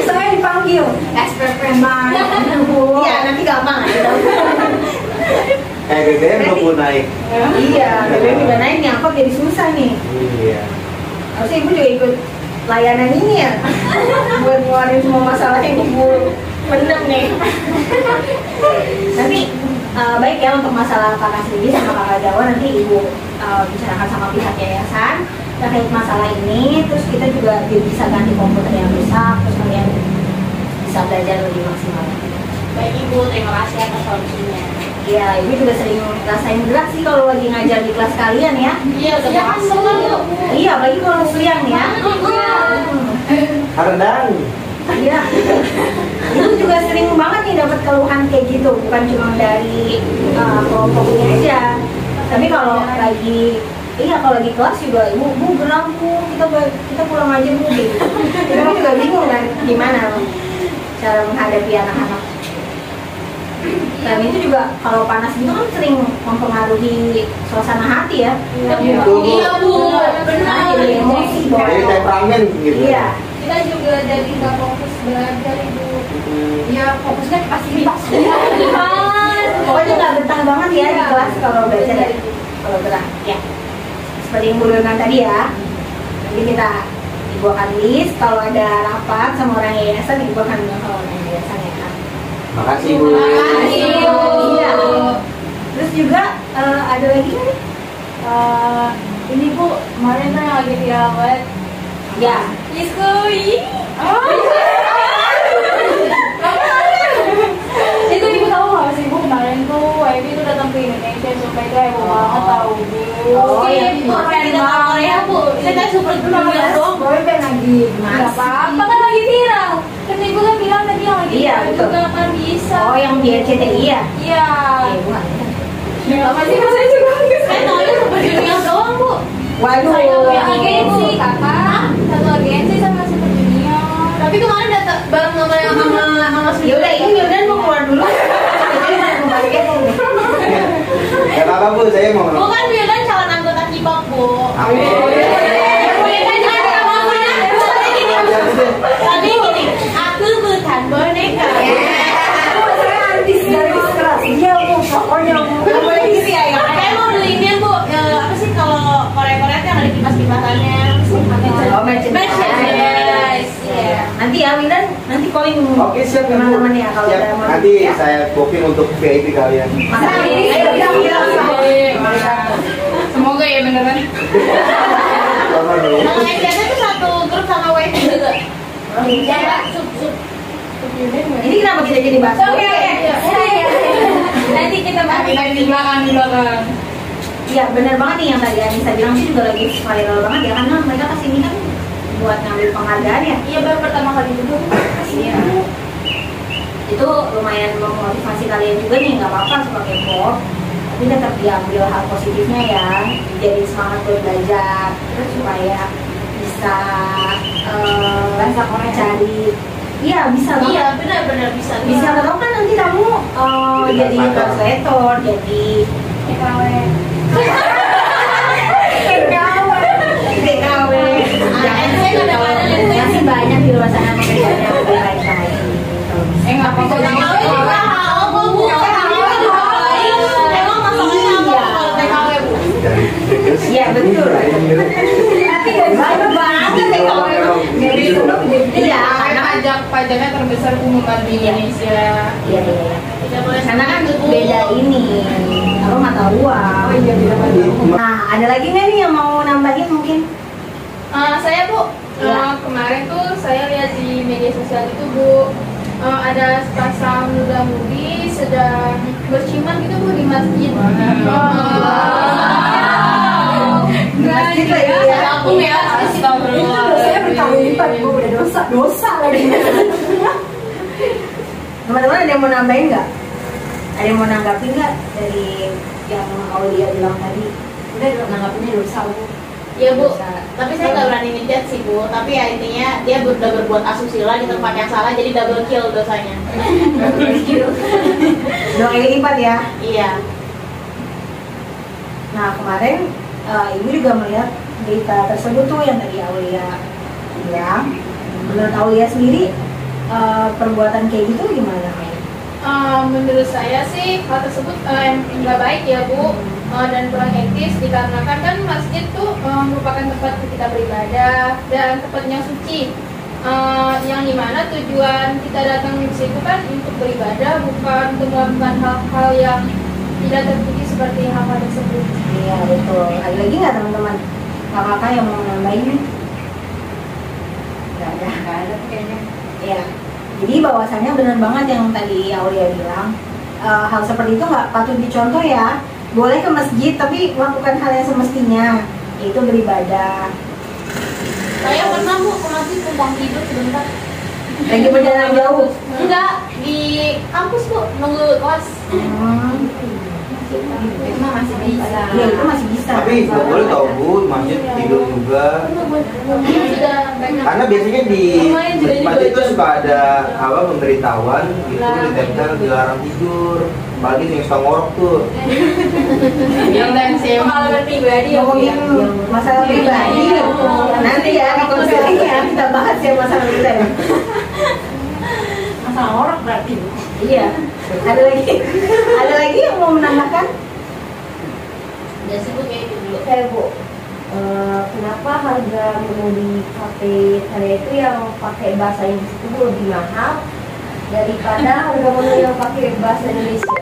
saya dipanggil SPP mana Bu. Iya, nanti gampang aja. BBM nggak mau naik. Iya, BBM udah naik nih, angkot jadi susah nih. Iya. Harusnya Ibu juga ikut layanan ini ya, buat ngeluarin semua masalah yang Ibu pendam nih. Nanti baik ya untuk masalah kakak sendiri sama kakak Jawa, nanti ibu bicarakan sama pihak yayasan terkait masalah ini. Terus kita juga bisa ganti komputer yang rusak, terus kalian bisa belajar lebih maksimal. Baik Ibu, terima kasih atas solusinya. Iya, ibu juga sering rasain berat sih kalau lagi ngajar di kelas kalian ya. Iya, udah masuk Bu. Iya, apalagi kalau siang ya. Hardang. Iya. Ibu juga sering banget nih dapat keluhan kayak gitu, bukan cuma dari kelompoknya aja. Tapi kalau lagi kalau lagi kelas juga ibu geram Bu, kita pulang aja Bu gitu. Kita juga bingung kan gimana cara menghadapi anak-anak. Dan itu juga kalau panas gitu kan sering mempengaruhi suasana hati ya. Iya Bu, benar. Jadi emosi Jadi bawa. temperamen gitu. Iya. Kita juga jadi nggak fokus belajar Ibu. Ya fokusnya ke fasilitas. Pokoknya nggak betah banget ya di kelas kalau belajar kalau berat ya. Seperti yang Bu bilang tadi ya. Nanti ibu akan list kalau ada rapat sama orang yayasan, ibu akan bilang kalau orang yayasan ya kan. Makasih Bu. Iya. Terus juga ada lagi nggak nih? Ini Bu, kemarin tuh yang lagi viral banget. Ya. Iskui. Itu Ibu tahu nggak sih Bu, kemarin tuh YB itu datang ke Indonesia supaya itu heboh banget tahu Bu. Oh, iya, Bu, orang datang Korea Bu. Saya kan super dunia doang. Boyband lagi. Nggak apa-apa kan lagi viral. Kan Ibu kan bilang tadi yang lagi Iya, viral betul. juga kan bisa. Oh, yang di RCTI ya? Iya. Ibu nggak tahu. Apa sih saya juga? Saya tahunya super junior doang Bu. Waduh. Saya punya agensi kakak. Satu agensi sama super junior. Tapi kemarin datang bareng sama yang sama Ya udah, ini Wildan mau keluar dulu. Jadi mau balik aja. Ya apa Bu, saya mau ngomong. Bukan Wildan calon anggota K-pop Bu. Tapi gini, aku bukan boneka. Saya artis garis keras. Iya Bu, pokoknya Nggak boleh gitu ya. Saya mau beliin Bu, apa sih kalau Korea-Korea tuh yang ada kipas-kipasannya? Oh, merchandise. Iya. Nanti ya Wildan, nanti calling Oke, siap ya, Bu. teman-teman ya kalau Siap. udah mau. Nanti ya. saya booking untuk VIP kalian. Makasih. Ayo bilang. Semoga ya beneran. Sama dulu. Kalau FYP itu satu grup sama wifi juga. Ya, sub. Ini kenapa kita jadi bahas? Oke. Nanti kita bahas di belakang. Iya benar banget nih yang tadi Anissa bilang sih juga lagi viral banget ya, karena mereka kesini kan buat ngambil penghargaan ya. Iya, baru pertama kali juga. Iya. Itu lumayan memotivasi kalian juga nih, nggak apa-apa suka K-pop, tapi tetap diambil hal positifnya ya, jadi semangat buat belajar, terus supaya bisa bahasa Korea cari. Iya bisa banget. Iya, benar-benar bisa. Bisa tahu kan nanti kamu jadi translator, jadi TKW. TKW. Jangan saya kadang-kadang itu masih banyak di luar sana pekerjaan yang lebih baik-baik. Nggak apa-apa. Emang masalahnya apa kalau TKW Bu? Iya betul. Banyak banget TKW. Iya, Karena pajaknya terbesar umumkan di Indonesia. Iya. Tidak boleh Karena kan beda ini, kalau mata uang. Oh iya, beda banget. Nah, ada lagi nggak nih yang mau nambahin mungkin? Saya Bu, Ya. kemarin tuh saya lihat di media sosial itu Bu, ada sepasang muda-mudi sedang berciuman gitu Bu di masjid. Masjid lagi ya. Saya ampun ya, Itu dosanya berkali lipat Bu, udah dosa lagi. Teman-teman ada yang mau nambahin nggak? Ada yang mau nanggapin nggak dari yang Aulia bilang tadi? Udah nanggapinnya dosa Bu. Iya Bu, tapi saya nggak berani ngejat sih Bu. Tapi ya intinya dia udah berbuat asusila di tempat yang salah, jadi double kill dosanya. Dua kali lipat ya. Iya. Nah kemarin ibu juga melihat berita tersebut tuh yang tadi Aulia bilang. Menurut Aulia sendiri perbuatan kayak gitu gimana? Menurut saya sih hal tersebut nggak baik ya Bu, dan kurang etis dikarenakan kan masjid tuh merupakan tempat kita beribadah dan tempat yang suci, yang dimana tujuan kita datang ke situ kan untuk beribadah, bukan untuk melakukan hal-hal yang tidak terbukti seperti hal tersebut. Iya betul. Ada lagi nggak teman-teman? Kakak yang mau nambahin nih? Nggak ada kayaknya. Iya. Jadi bahwasannya benar banget yang tadi Aulia bilang, hal seperti itu nggak patut dicontoh ya. Boleh ke masjid tapi lakukan hal yang semestinya, yaitu beribadah. Saya pernah Bu ke masjid tumpang tidur sebentar. Lagi perjalanan jauh. Enggak, di kampus Bu, nunggu kelas. Itu mah masih bisa. Iya itu masih bisa. Tapi nggak boleh tau Bu, masjid tidur juga. Sudah banyak. Karena biasanya di masjid itu suka ada apa pemberitahuan gitu ditempel dilarang tidur. Apalagi yang suka ngorok tuh. Pengalaman pribadi ya Bu ya. Ngomongin masalah pribadi, nanti ya di konseling ya kita bahas ya masalah pribadi. Masalah orang berarti. Iya. Ada lagi yang mau menambahkan? Ya sih Bu kayak itu dulu. Saya Bu, kenapa harga menu di kafe saya itu yang pakai bahasa Inggris itu lebih mahal daripada harga menu yang pakai bahasa Indonesia?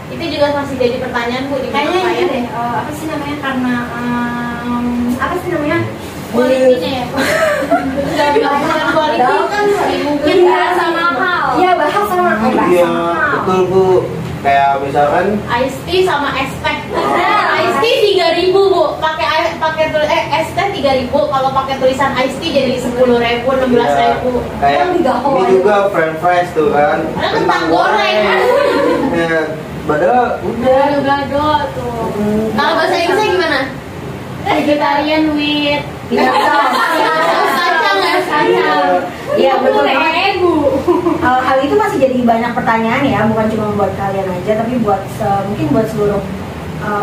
Itu juga masih jadi pertanyaan Bu di Kayaknya mana ini ya? deh, apa sih namanya, karena apa sih namanya, Kualitinya ya Bu. Enggak bilang bukan kualiti kan mungkin bahasa mahal. Iya bahasa mahal. Iya betul Bu. Kayak misalkan Ice tea sama es teh. Ice tea 3.000 Bu. Pakai es teh 3.000. Kalau pakai tulisan ice tea jadi 10.000, 16.000. kayak ini juga french fries tuh kan. Ada kentang goreng. Ya, padahal udah. Gado-gado tuh. Kalau bahasa Inggrisnya gimana? Vegetarian with Tidak salah. kacang ya kacang. Iya betul. Bu. Hal itu masih jadi banyak pertanyaan ya, bukan cuma buat kalian aja, tapi buat mungkin buat seluruh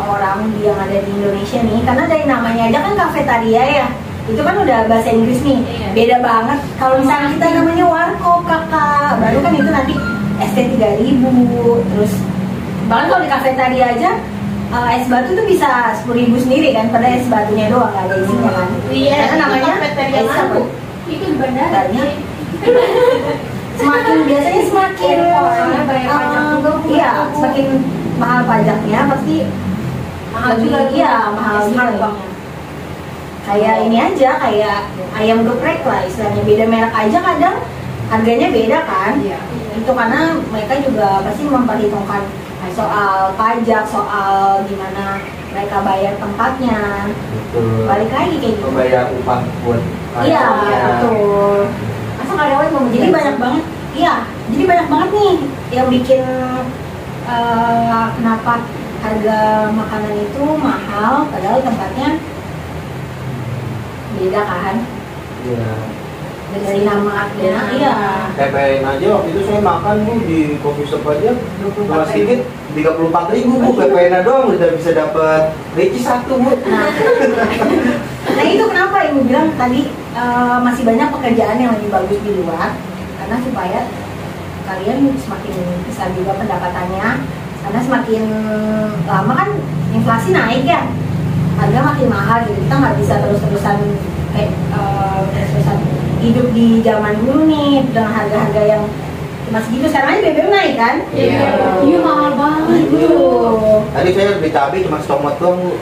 orang yang ada di Indonesia nih. Karena dari namanya aja kan kafetaria ya, itu kan udah bahasa Inggris nih. Iya. Beda banget. Kalau misalnya kita namanya warkop kakak, baru kan itu nanti ST 3.000. Terus bahkan kalau di kafetaria aja es batu tuh bisa 10.000 sendiri kan, padahal es batunya doang nggak ada isinya kan. Iya, Karena namanya kafetaria es mana, apa? Bu? Itu di bandara. Banyak. Biasanya semakin bayar pajak juga, Bu. iya, semakin mahal pajaknya pasti Mahal lebih, juga, Bu. iya mahal Es juga. martabaknya. Kayak ini aja, kayak ayam geprek lah istilahnya, beda merek aja kadang harganya beda kan. Iya. Itu karena mereka juga pasti memperhitungkan soal pajak, soal gimana mereka bayar tempatnya. Betul. Balik lagi kayak gitu. Membayar upah buat Iya, karyawannya. betul. Masa karyawan mau Jadi banyak banget, iya. Jadi banyak banget nih yang bikin kenapa harga makanan itu mahal, padahal tempatnya beda kan Iya. dari namanya. Iya. PPN aja waktu itu saya makan Bu di coffee shop aja cuma sedikit 34.000 Bu, PPN doang udah bisa dapat reci 1 Bu. Nah itu kenapa ibu bilang tadi masih banyak pekerjaan yang lebih bagus di luar, karena supaya kalian semakin besar juga pendapatannya, karena semakin lama kan inflasi naik ya, harga makin mahal gitu. Kita nggak bisa terus-terusan kayak terus-terusan hidup di zaman dulu nih dengan harga-harga yang cuma segitu. Sekarang aja BBM naik kan? Iya mahal banget. Tadi saya beli cabai cuma secomot doang Bu.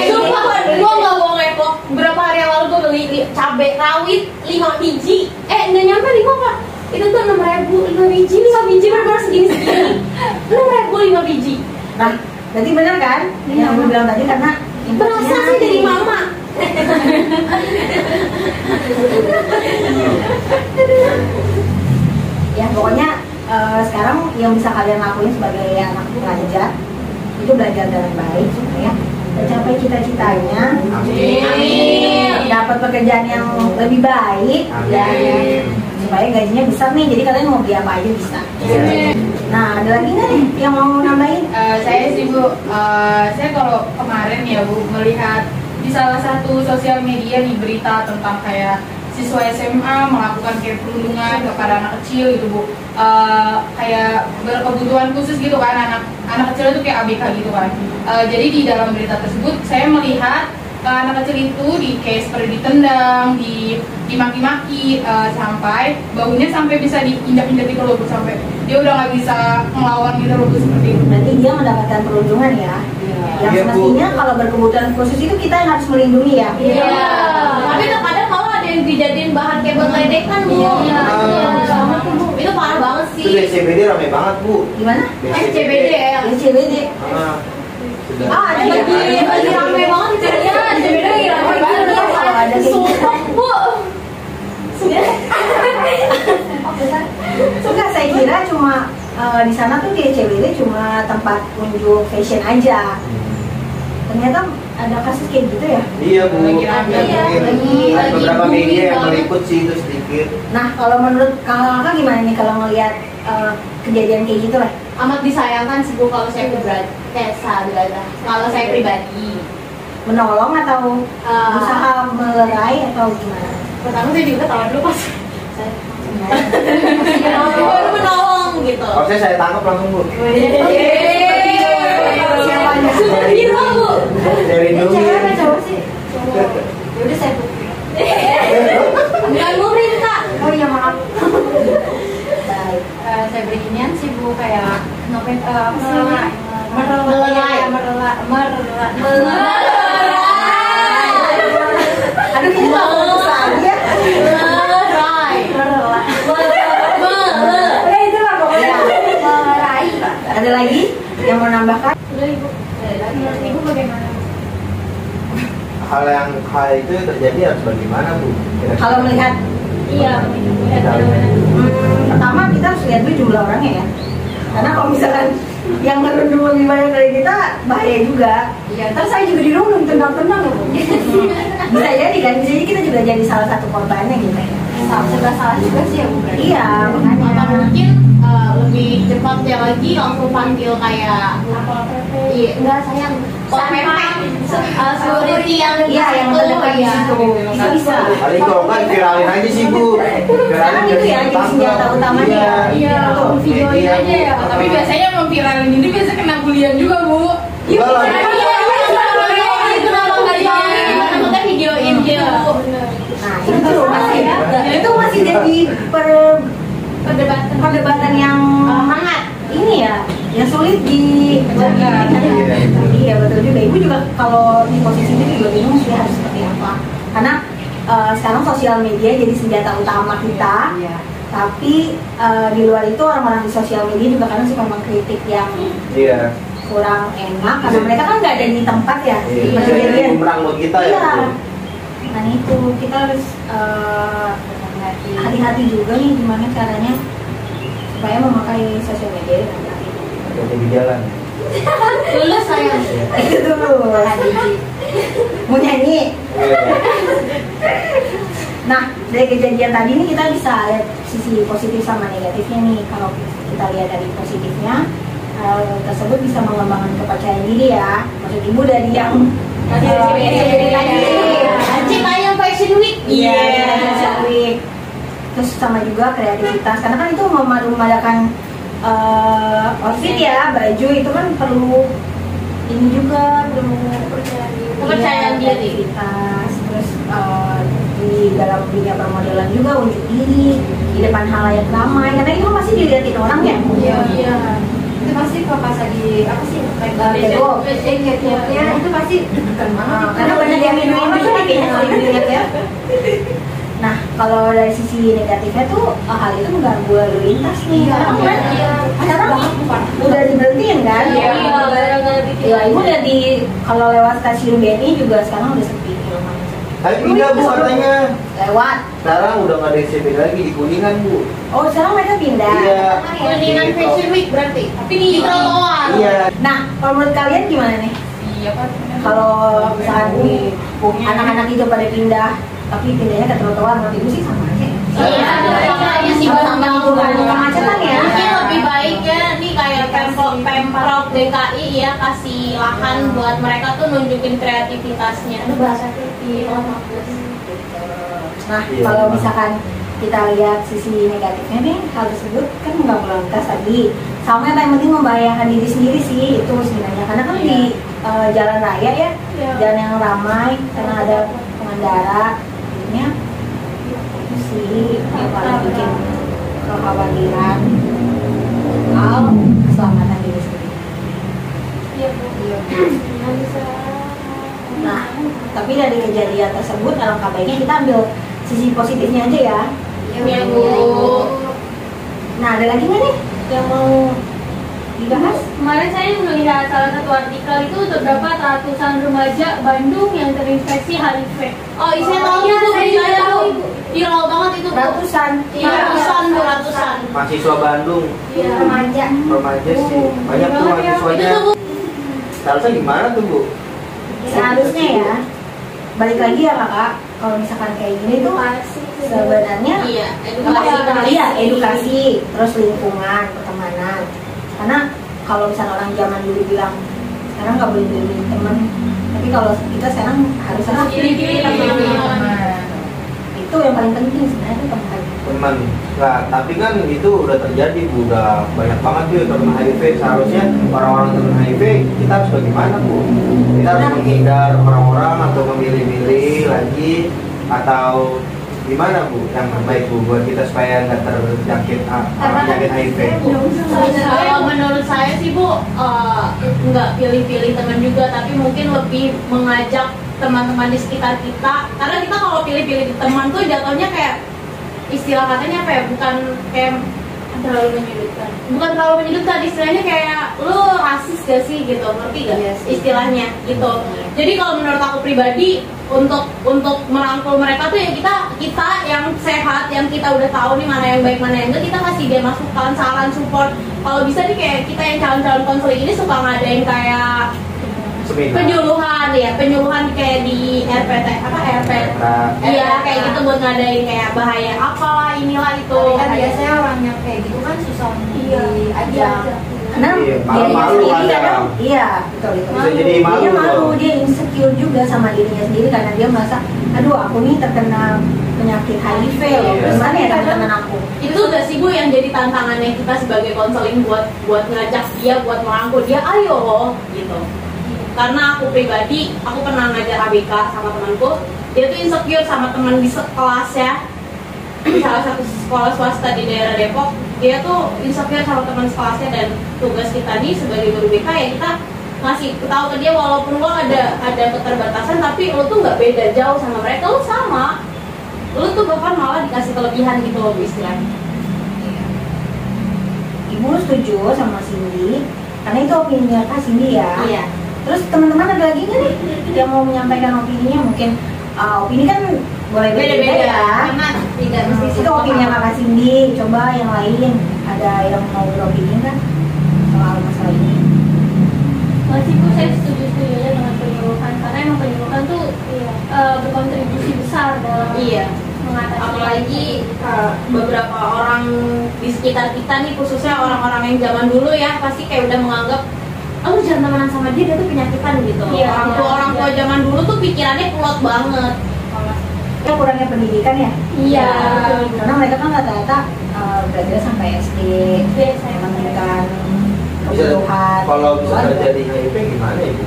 Sumpah, gue nggak bohong Eko. Berapa hari yang lalu gue beli cabai rawit 5 biji. Nggak nyampe 5 Pak. Itu tuh 6.000, 5 biji benar-benar segini-segini. 6.000 5 biji. Nah, berarti benar kan? Yang ibu bilang tadi karena Berasa sih jadi mama. Ya pokoknya sekarang yang bisa kalian lakuin sebagai anak pelajar itu belajar dengan baik supaya tercapai cita-citanya. Amin. Dapat pekerjaan yang lebih baik dan supaya gajinya besar nih, jadi kalian mau beli apa aja bisa. Nah, ada lagi nggak nih yang mau nambahin? Saya sih Bu, saya kalau kemarin ya Bu melihat di salah satu sosial media nih berita tentang kayak siswa SMA melakukan kayak perundungan kepada anak kecil gitu Bu, kayak berkebutuhan khusus gitu kan, anak kecil itu kayak ABK gitu kan. Jadi di dalam berita tersebut saya melihat anak kecil itu kayak seperti ditendang, dimaki-maki, sampai baunya sampai bisa diinjak-injak gitu loh Bu, sampai dia udah nggak bisa ngelawan gitu loh Bu, seperti itu. Berarti dia mendapatkan perlindungan ya. Yang Iya, Bu. semestinya kalau berkebutuhan khusus itu kita yang harus melindungi ya. Iya. Tapi terkadang kalau ada yang dijadiin bahan kayak buat ledekan Bu. Iya. Sama tuh Bu. Itu parah banget Itu sih. di SCBD rame banget Bu. Gimana? Di SCBD ya. SCBD. Ah, sudah. Ah, ada Lagi rame banget itu ya. SCBD lagi rame banget. Kalau ada kayak gitu. Sumpah Bu. Suka saya kira cuma di sana tuh di SCBD cuma tempat unjuk fashion aja. Ternyata ada kasus kayak gitu ya. Iya Bu. Lagi rame. Iya, Lagi ada beberapa booming media yang banget. meliput sih itu sedikit. Nah, kalau menurut kakak gimana nih kalau ngelihat kejadian kayak gitu lah? Amat disayangkan sih Bu kalau saya pribadi. Kalau saya pribadi. Menolong atau berusaha melerai atau gimana? Pertama saya juga tahu dulu pas saya baru menolong gitu. Kalau saya tangkap langsung Bu. Superhero Bu. Dari dulu. Cewek apa cowok sih? Cowok. Ya udah saya putih. Bukan murid Kak. Oh iya maaf. Baik. Saya beginian sih Bu, kayak ngapain Aduh ini nggak fokus lagi ya. Melerai. Udah itu lah pokoknya. meraih. Ada lagi yang mau nambahkan? Udah Ibu. Ibu bagaimana? Hal itu terjadi harus bagaimana Bu? Kira-kira. Kalau melihat Iya. pertama kita harus lihat dulu jumlah orangnya ya. Karena kalau misalkan yang ngerundung lebih banyak dari kita bahaya juga. Iya. Terus saya juga dirundung tendang-tendang ya Bu. Bisa jadi kan, bisa jadi kita juga jadi salah satu korbannya gitu ya. Serba salah juga sih ya Bu. Iya, Atau makanya. mungkin lebih cepatnya lagi langsung panggil kayak iya enggak sayang security yang Iya, yang terdekat di situ. Bisa bisa. Paling kalau kan viralin aja sih Bu. Sekarang itu ya jadi senjata utamanya. Iya. videoin aja ya. Tapi biasanya memviralin ini biasa kena bulian juga Bu. Enggak lah. Itu nama nggak diomongin, maksudnya videoin gitu. Nah, itu masih jadi perdebatan yang Hangat. ini ya, yang sulit dijaga. Iya betul juga. Ibu juga kalau di posisi itu juga bingung sih harus seperti apa. Karena sekarang sosial media jadi senjata utama kita. Tapi di luar itu orang-orang di sosial media juga kadang suka mengkritik yang Iya. kurang enak karena mereka kan nggak ada di tempat ya. Iya. Kejadian. Jadi bumerang buat kita ya. Iya. Bu. Nah itu kita harus hati-hati juga nih gimana caranya supaya memakai sosial media dengan baik. Hati-hati di jalan. Lulus sayang. Itu dulu. Mau nyanyi. Iya. Nah dari kejadian tadi nih kita bisa lihat sisi positif sama negatifnya nih. Kalau kita lihat dari positifnya, hal tersebut bisa mengembangkan kepercayaan diri ya. Maksud ibu dari yang tadi. Anjing ayam Fashion Week. Iya, Fashion Week. Terus sama juga kreativitas, karena kan itu memadu-madakan outfit ya, baju itu kan perlu ini juga perlu Kepercayaan diri. kreativitas. Terus di dalam dunia permodelan juga unjuk diri di depan halayak ramai, karena itu pasti dilihatin orang ya. Iya. Itu pasti kalau pas lagi apa sih? Catwalknya itu pasti deg-degan banget. Karena banyak yang minum itu kayaknya kalau dilihat ya. Nah, kalau dari sisi negatifnya tuh hal itu mengganggu lalu lintas nih. Karena kan sekarang udah diberhentiin kan? Iya. Ya, ibu udah di kalau lewat stasiun BNI juga sekarang udah sepi. Tapi pindah Bu katanya. Lewat. Sekarang udah nggak ada SCB lagi di Kuningan Bu. Oh, sekarang mereka pindah. Iya. Kuningan Fashion Week berarti. Tapi di trotoar. Iya. Nah, kalau menurut kalian gimana nih? Iya Pak. Kalau misalkan anak-anak itu pada pindah, tapi pindahnya ke trotoar, menurut ibu sih sama aja. Iya, makanya sih Sama bukan kemacetan ya. Mungkin lebih baik ya nih kayak Pemprov DKI ya kasih lahan buat mereka tuh nunjukin kreativitasnya. Aduh bahasa Nah, Iya, kalau memang. misalkan kita lihat sisi negatifnya nih, hal tersebut kan mengganggu lalu lintas tadi. Sama yang paling penting membahayakan diri sendiri sih itu sebenarnya, karena kan di jalan raya ya, jalan yang ramai karena ada pengendara, jadinya itu sih yang paling bikin kekhawatiran soal keselamatan diri sendiri. Iya Bu. Nah, tapi dari kejadian tersebut alangkah baiknya kita ambil sisi positifnya aja ya. Iya Bu. Nah, ada lagi nggak nih yang mau dibahas? Kemarin saya melihat salah satu artikel itu terdapat ratusan remaja Bandung yang terinfeksi HIV. Oh, saya tahu Iya, itu saya beritanya tahu. tuh. Viral banget itu. Ratusan. Iya, ratusan. Mahasiswa Bandung, Iya, remaja. remaja sih, banyak tuh mahasiswanya. Itu Bu. Seharusnya gimana tuh Bu? Seharusnya ya, balik lagi ya kakak, kalau misalkan kayak gini tuh sebenarnya Iya, iya edukasi, terus lingkungan, pertemanan. Karena kalau misalnya orang zaman dulu bilang sekarang nggak boleh pilih teman, tapi kalau kita sekarang harus Pilih-pilih teman. itu yang paling penting sebenarnya itu teman. Teman, nah tapi kan itu udah terjadi Bu, udah banyak banget tuh yang terkena HIV. Seharusnya orang-orang terkena HIV kita harus bagaimana Bu? Kita harus menghindar orang-orang atau memilih-milih lagi, atau gimana Bu yang terbaik Bu buat kita supaya nggak terjangkit penyakit HIV? Kalau menurut saya sih Bu, nggak pilih-pilih teman juga, tapi mungkin lebih mengajak teman-teman di sekitar kita. Karena kita kalau pilih-pilih teman tuh jatuhnya kayak istilah katanya apa ya, bukan kayak terlalu menyudutkan, bukan terlalu menyudutkan, istilahnya kayak lu rasis gak sih gitu, ngerti gak istilahnya gitu. Jadi kalau menurut aku pribadi, untuk merangkul mereka tuh ya kita yang sehat, yang kita udah tahu nih mana yang baik mana yang enggak, kita kasih dia masukan, saran, support. Kalau bisa nih kayak kita yang calon-calon konseling ini suka ngadain kayak penyuluhan kayak di RPT iya kayak gitu buat ngadain kayak bahaya apalah inilah itu. Tapi kan biasanya orang yang kayak gitu kan susah diajak. Karena Iya, dirinya malu sendiri ada. kadang iya betul itu. Bisa jadi malu Dia malu, dong. dia insecure juga sama dirinya sendiri karena dia merasa, aduh aku nih terkena penyakit HIV loh, Iya. gimana ya teman-teman aku? Itu gak sih Bu yang jadi tantangannya kita sebagai konseling buat ngajak dia, buat merangkul dia, ayo loh gitu. Karena aku pribadi, aku pernah ngajar ABK sama temanku, dia tuh insecure sama teman di kelas ya, di salah satu sekolah swasta di daerah Depok. Dia tuh insecure sama teman sekelasnya, dan tugas kita nih sebagai guru BK ya kita ngasih tahu ke dia, walaupun lo ada keterbatasan, tapi lo tuh nggak beda jauh sama mereka, lo sama, lo tuh bahkan malah dikasih kelebihan gitu loh istilahnya. Ibu setuju sama Cindy, karena itu opininya Kak Cindy ya. Iya. Terus teman-teman ada lagi nggak nih yang mau menyampaikan opininya? Mungkin opini kan boleh beda-beda ya. Karena tidak mesti Itu opini Kakak Cindy. Coba yang lain ada yang mau beropini kan soal masalah ini? Masih Bu, saya setuju aja dengan penyuluhan, karena emang penyuluhan tuh berkontribusi besar dalam Iya. mengatasi. Apalagi beberapa orang di sekitar kita nih, khususnya orang-orang yang zaman dulu ya, pasti kayak udah menganggap, oh jangan temenan sama dia tuh penyakitan gitu. Iya, Orang tua zaman dulu tuh pikirannya kulot banget. Ya kurangnya pendidikan ya. Iya. Karena mereka kan rata-rata belajar sampai SD, Saya menemukan Bisa, kebutuhan. kalau bisa keluarga. terjadi HIV gimana Ibu?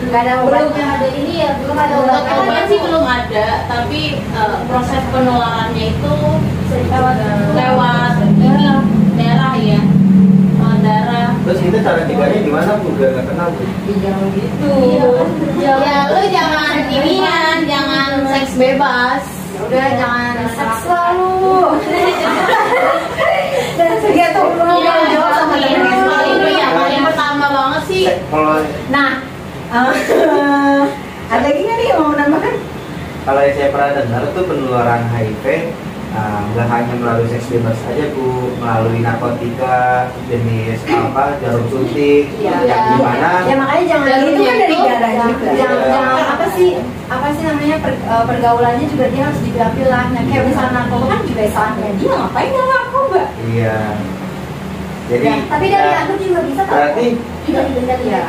Nggak ada obatnya. ada ini ya, belum ada Obat obatnya. obat sih belum ada, tapi proses penularannya itu lewat ini darah ya, darah. Terus kita cara cegahnya gimana Bu biar nggak kena Bu? Jangan gitu. Ya lu jangan inian, jangan seks bebas. Udah jangan seks selalu. Dia tuh Iya, jawab sama paling temen-temen. ya paling pertama banget sih. Kalau Nah, ada lagi nggak nih yang mau menambahkan? yang saya pernah dengar tuh penularan HIV nggak hanya melalui seks bebas aja Bu, melalui narkotika jenis apa, jarum suntik, Iya. yang gimana? Ya makanya jangan Itu kan dari darah juga. Jangan apa sih namanya pergaulannya juga dia harus dipilah-pilah. Nah, kayak misalnya narkoba kan juga salahnya dia, ngapain nggak narkoba? Iya. Jadi Tapi dari aku juga bisa tahu. berarti Iya, iya.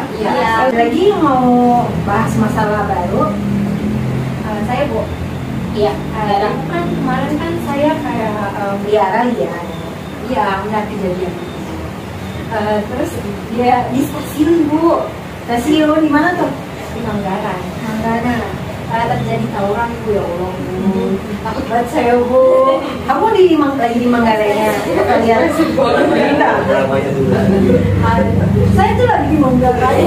Ada lagi yang mau bahas masalah baru? Saya Bu. Iya, daerah. Kan kemarin kan saya kayak Biara ya. iya melihat kejadian. Terus dia di stasiun Bu, Stasiun di mana tuh? di Manggarai. Terjadi tawuran Bu, ya Allah. Takut banget saya Bu. Kamu lagi di Manggarainya. Kalian Berapanya juga. Saya tuh lagi di Manggarai.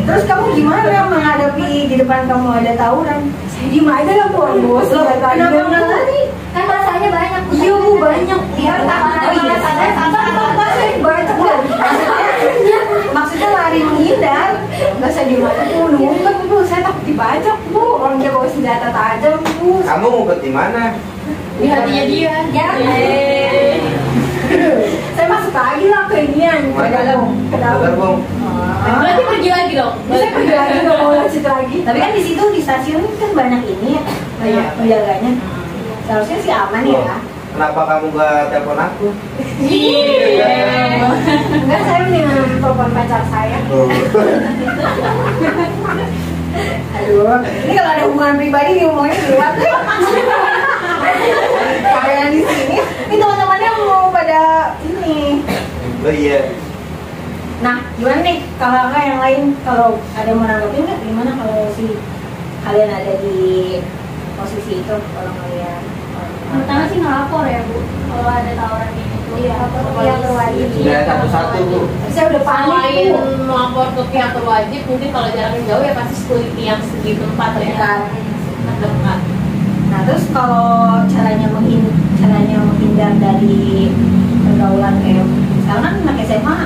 Terus kamu gimana menghadapi di depan kamu ada tawuran? Saya diem aja lah Bu. Kenapa nggak lari? Kan masanya banyak. Iya Bu, banyak. Iya, saya Maksudnya lari menghindar. nggak usah diem aja Bu, ngumpet Bu, saya takut dibajak Bu, orang dia bawa senjata tajam Bu. Kamu ngumpet di mana? Di hatinya dia. Ya, saya masuk lagi lah ke inian, ke dalam. Gerbong. Berarti pergi lagi dong. Saya pergi lagi, nggak mau lanjut lagi. Tapi kan di situ di stasiun kan banyak ini ya, banyak penjaganya. Seharusnya sih aman ya. Kenapa kamu gak telepon aku? Iya. Enggak, saya mendingan telepon pacar saya. Oh. Aduh, ini kalau ada hubungan pribadi nih ngomongnya di luar. Kalau yang di sini, ini teman-temannya mau pada ini. Oh iya. Nah, gimana nih kalau kakak yang lain, kalau ada yang mau nanggepin nggak? Gimana kalau si kalian ada di posisi itu, kalau ngeliat? Pertama sih ngelapor ya Bu, kalau ada tawuran kayak gitu. Iya, lapor ke pihak berwajib. Sudah satu-satu Bu. Saya udah panik Selain Bu. melapor ke pihak berwajib, mungkin kalau jaraknya jauh ya pasti security yang di tempat ya. Dekat. Nah, terus kalau caranya menghindar dari pergaulan kayak sekarang kan anak SMA,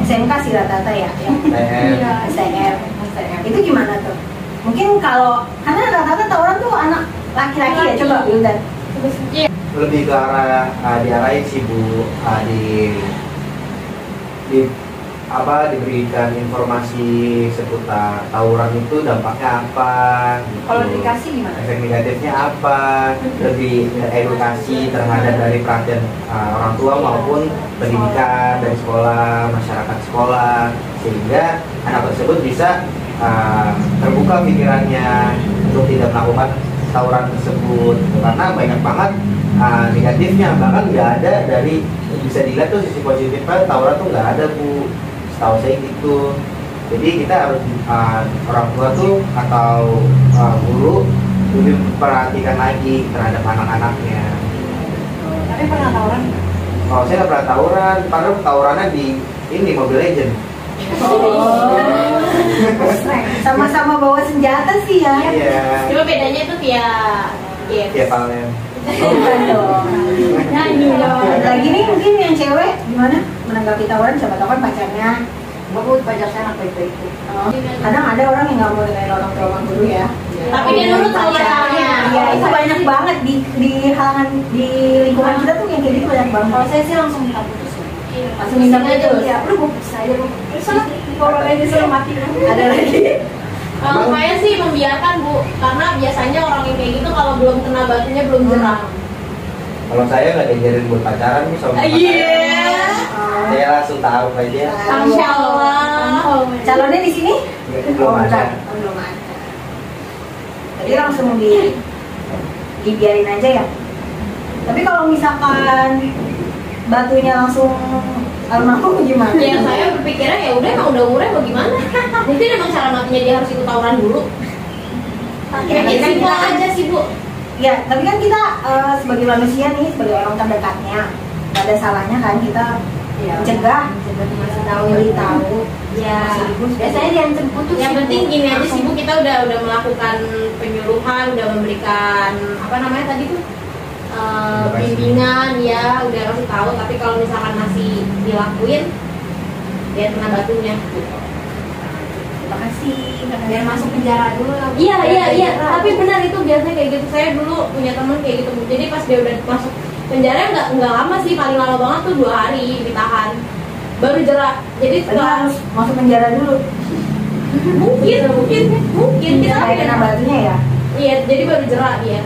SMK sih rata-rata ya, Iya. STM. Itu gimana tuh? Mungkin kalau karena rata-rata tawuran tuh anak laki-laki ya, coba Wildan. Lebih ke arah diarahin sih Bu, diberikan informasi seputar tawuran itu dampaknya apa gitu. Kalau dikasih gimana? Efek negatifnya apa, lebih edukasi terhadap dari perhatian orang tua maupun pendidikan dari sekolah, masyarakat sekolah, sehingga anak tersebut bisa terbuka pikirannya untuk tidak melakukan tawuran tersebut, karena banyak banget negatifnya, bahkan nggak ada dari bisa dilihat tuh sisi positifnya tawuran tuh nggak ada Bu, setahu saya gitu. Jadi kita harus orang tua tuh atau guru lebih perhatikan lagi terhadap anak-anaknya. Tapi pernah tawuran? Kalau saya nggak pernah tawuran, padahal tawurannya di ini Mobile Legend. Sama-sama bawa senjata sih ya. Iya. Cuma bedanya itu via game. Iya Valen. Bukan dong. Nyanyi dong. Lagi nih mungkin yang cewek gimana menanggapi tawuran? Siapa tahu kan pacarnya. Bagus, pacar saya anak baik-baik. Kadang ada orang yang nggak mau dengerin orang tua orang guru ya. Tapi dia nurut sama pacarnya. Iya, itu banyak banget di halangan di lingkungan kita tuh yang kayak gitu banyak banget. Kalau saya sih langsung minta putus. Langsung minta putus. Ya, udah gue putus aja Bu. Terus kalau aja suruh mati. Ada lagi. Kalau saya sih membiarkan Bu, karena biasanya orang yang kayak gitu kalau belum kena batunya belum jerah. Kalau saya nggak diajarin buat pacaran nih sama pacar. Saya langsung tahu aja. Insya Allah. Calonnya di sini? Belum ada. Belum ada. Jadi langsung dibiarin aja ya. Tapi kalau misalkan batunya langsung almarhum gimana? Ya saya berpikirnya ya udah emang udah umurnya mau gimana? Mungkin emang cara matinya dia harus ikut tawuran dulu. Ya, Kayak kan simpel kita- aja sih Bu. Ya, tapi kan kita sebagai manusia nih, sebagai orang terdekatnya, nggak ada salahnya kan kita cegah, Masih tahu, memberitahu. Ya. Biasanya diancam putus. Yang sih, penting Bu. gini aja sih Langsung. Bu, kita udah melakukan penyuluhan, udah memberikan apa namanya tadi tuh bimbingan ya, udah kasih tahu. Tapi kalau misalkan masih dilakuin, dia kena batunya. Terima kasih. Biar masuk penjara dulu lah Bu. Iya. Tapi benar itu biasanya kayak gitu. Saya dulu punya temen kayak gitu Bu. Jadi pas dia udah masuk penjara nggak lama sih, paling lama banget tuh 2 hari ditahan, baru jerak. Jadi Tadi setelah harus masuk penjara dulu. mungkin kita Kayak kena batunya ya. iya, jadi baru jerak dia.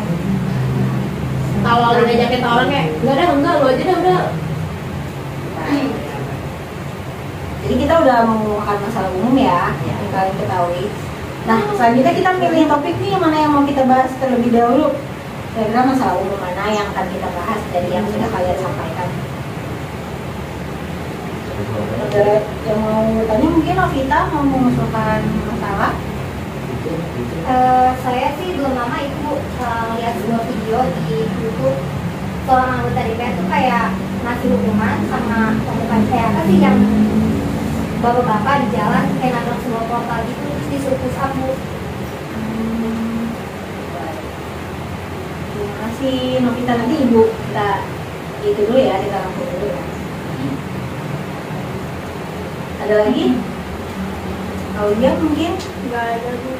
Kalau udah ngajakin tawuran kayak enggak lo aja udah. Jadi kita udah mengumumkan masalah umum ya, yang kalian ketahui. Nah, selanjutnya kita pilih topik nih mana yang mau kita bahas terlebih dahulu. Kira-kira masalah umum mana yang akan kita bahas dari yang sudah kalian sampaikan. Ada yang mau tanya mungkin Novita mau mengusulkan masalah? Saya sih belum lama itu Bu lihat sebuah video di YouTube seorang anggota DPR tuh kayak ngasih hukuman sama temukan saya apa sih yang bapak-bapak di jalan kayak nabrak sebuah portal gitu terus disuruh push up Bu. Terima kasih Novita, nanti Ibu kita itu dulu ya, kita rangkum dulu ya. Ada lagi? Aulia mungkin? Nggak ada Bu.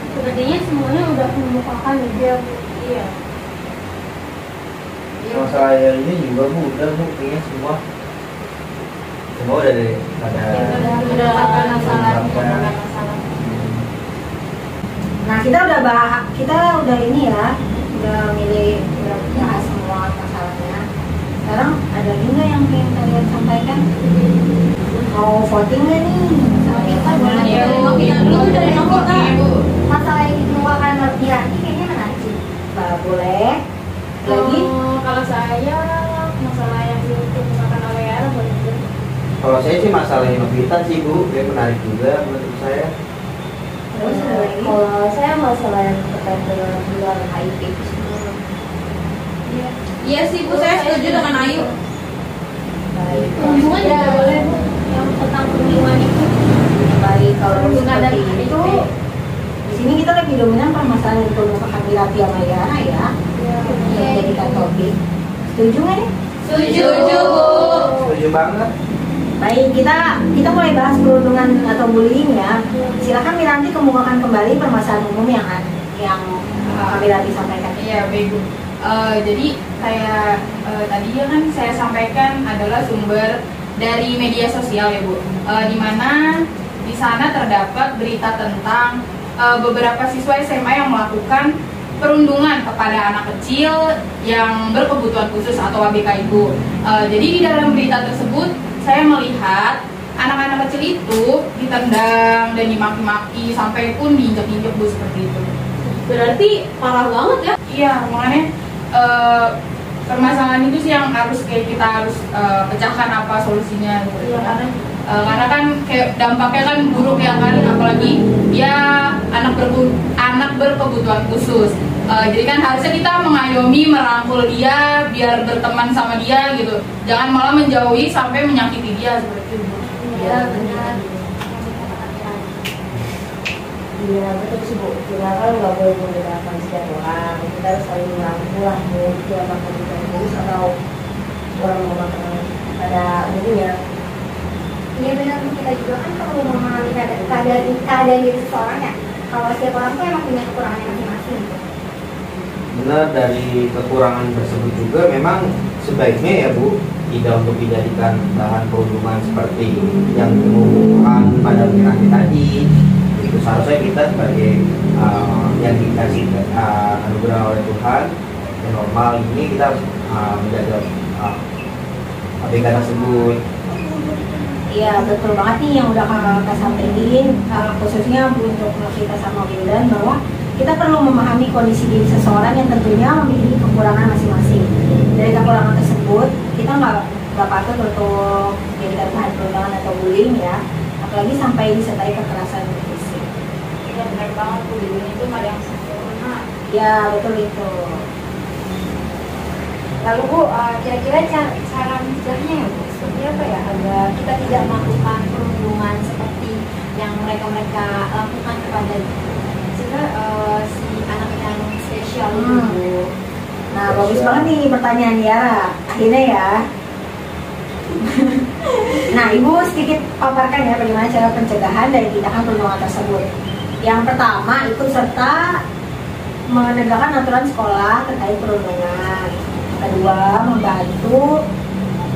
Sepertinya semuanya udah mengemukakan aja Bu. Iya. Masalah yang ini juga Bu, udah Bu, kayaknya semua udah deh, ada Mendapatkan masalah. Nah, kita udah ini ya, udah bahas semua masalahnya. Sekarang ada lagi nggak yang pengen kalian sampaikan? Mau voting nggak nih? Novita dulu dari Novita. Masalah yang dikemukakan Miranti kayaknya menarik sih. Boleh. Lagi? Kalau saya masalah yang dikemukakan oleh Yara boleh juga. Kalau saya sih masalah Novita sih Bu, dia menarik juga menurut saya. Terus ada lagi? Kalau saya masalah yang terkait dengan penularan HIV Iya sih Bu, saya setuju dengan Ayu. Baik. Hubungan juga boleh Bu, yang tentang perlindungan itu. Baik, kalau Perlindungan dan seperti itu, HIV. di sini kita lebih dominan permasalahan yang pengusahaan Miranti sama Yara ya, yang jadikan topik. Setuju nggak nih? Setuju Bu. Setuju banget. Baik, kita mulai bahas perundungan atau bullying ya. Silakan Miranti kemukakan kembali permasalahan umum yang Miranti sampaikan. Iya, baik Bu. Jadi kayak tadi ya kan saya sampaikan adalah sumber dari media sosial ya Bu. Di mana di sana terdapat berita tentang beberapa siswa SMA yang melakukan perundungan kepada anak kecil yang berkebutuhan khusus atau ABK itu. Jadi di dalam berita tersebut saya melihat anak-anak kecil itu ditendang dan dimaki-maki sampai pun diinjek-injek Bu seperti itu. Berarti parah banget ya. Iya, makanya permasalahan itu sih yang harus kita harus pecahkan apa solusinya gitu. Iya, Karena kan kayak dampaknya kan buruk ya kan, apalagi dia anak berkebutuhan khusus. Jadi kan harusnya kita mengayomi, merangkul dia biar berteman sama dia gitu. Jangan malah menjauhi sampai menyakiti dia seperti itu. Iya benar. Iya betul sih Bu. Kita kan nggak boleh menggunakan setiap orang. Kita harus saling merangkul lah. Mau dia makan terus atau orang mau makan pada umumnya. Iya benar Bu. Kita juga kan perlu memahami keadaan diri seseorang ya. Kalau setiap orang tuh emang punya kekurangannya masing-masing. Benar, dari kekurangan tersebut juga memang sebaiknya ya Bu tidak untuk dijadikan bahan perundungan seperti yang dikemukakan pada Miranti tadi. Itu seharusnya kita sebagai yang dikasih anugerah oleh Tuhan yang normal ini kita harus menjaga ABK tersebut. Iya betul banget nih yang udah kakak sampaikan, khususnya untuk kita sama Wildan bahwa kita perlu memahami kondisi diri seseorang yang tentunya memiliki kekurangan masing-masing. Dari kekurangan tersebut kita nggak patut untuk jadikan bahan perundungan atau bullying ya, apalagi sampai disertai kekerasan fisik. Iya benar banget Bu, bullying itu nggak ada yang sempurna. Ya betul itu. Lalu Bu, kira-kira cara mencegahnya ya Bu, seperti apa ya agar kita tidak melakukan perundungan seperti yang mereka lakukan kepada sehingga si anak yang spesial itu Bu. Nah bagus banget nih pertanyaan Yara, akhirnya ya. Nah Ibu sedikit paparkan ya bagaimana cara pencegahan dari tindakan perundungan tersebut. Yang pertama ikut serta menegakkan aturan sekolah terkait perundungan. Kedua, membantu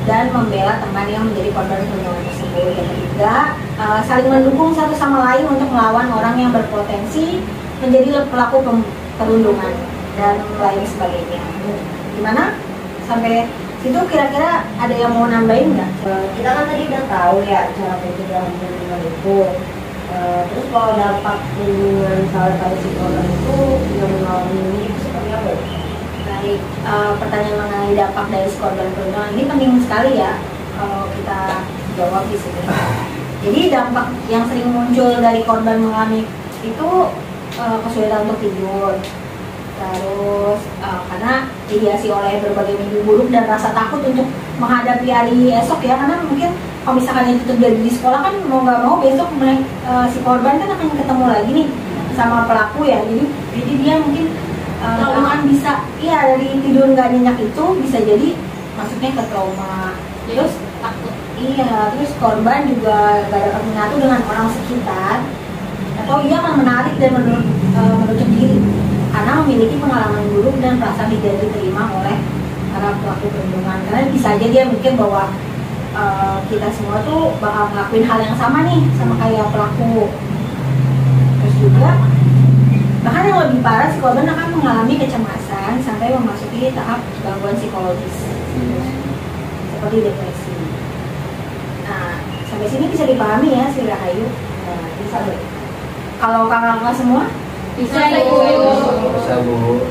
dan membela teman yang menjadi korban perundungan tersebut. Yang ketiga, saling mendukung satu sama lain untuk melawan orang yang berpotensi menjadi pelaku perundungan dan lain sebagainya. Gimana? Sampai situ kira-kira ada yang mau nambahin nggak? Kita kan tadi udah tahu ya cara pencegahan perundungan itu. Terus kalau dampak dengan misalnya pada si korban itu yang mengalami ini itu seperti apa? Baik, pertanyaan mengenai dampak dari si korban perundungan ini penting sekali ya kalau kita jawab di sini. Jadi dampak yang sering muncul dari korban mengalami itu kesulitan untuk tidur, terus karena dihiasi oleh berbagai mimpi buruk dan rasa takut untuk menghadapi hari esok ya, karena mungkin kalau misalkan itu terjadi di sekolah kan mau nggak mau besok si korban kan akan ketemu lagi nih sama pelaku ya, jadi dia mungkin akan bisa dari tidur nggak nyenyak itu bisa jadi masuknya ke trauma. Terus takut terus korban juga gak dapat menyatu dengan orang sekitar, atau ia akan menarik dan menutup diri karena memiliki pengalaman buruk dan perasaan tidak diterima oleh para pelaku perundungan. Karena bisa aja dia mikir bahwa kita semua tuh bakal ngelakuin hal yang sama nih sama kayak pelaku. Terus juga bahkan yang lebih parah, si korban akan mengalami kecemasan sampai memasuki tahap gangguan psikologis seperti depresi. Nah, sampai sini bisa dipahami ya si Rahayu? Nah, bisa Bu. Kalau kakak-kakak semua? Bisa Bu.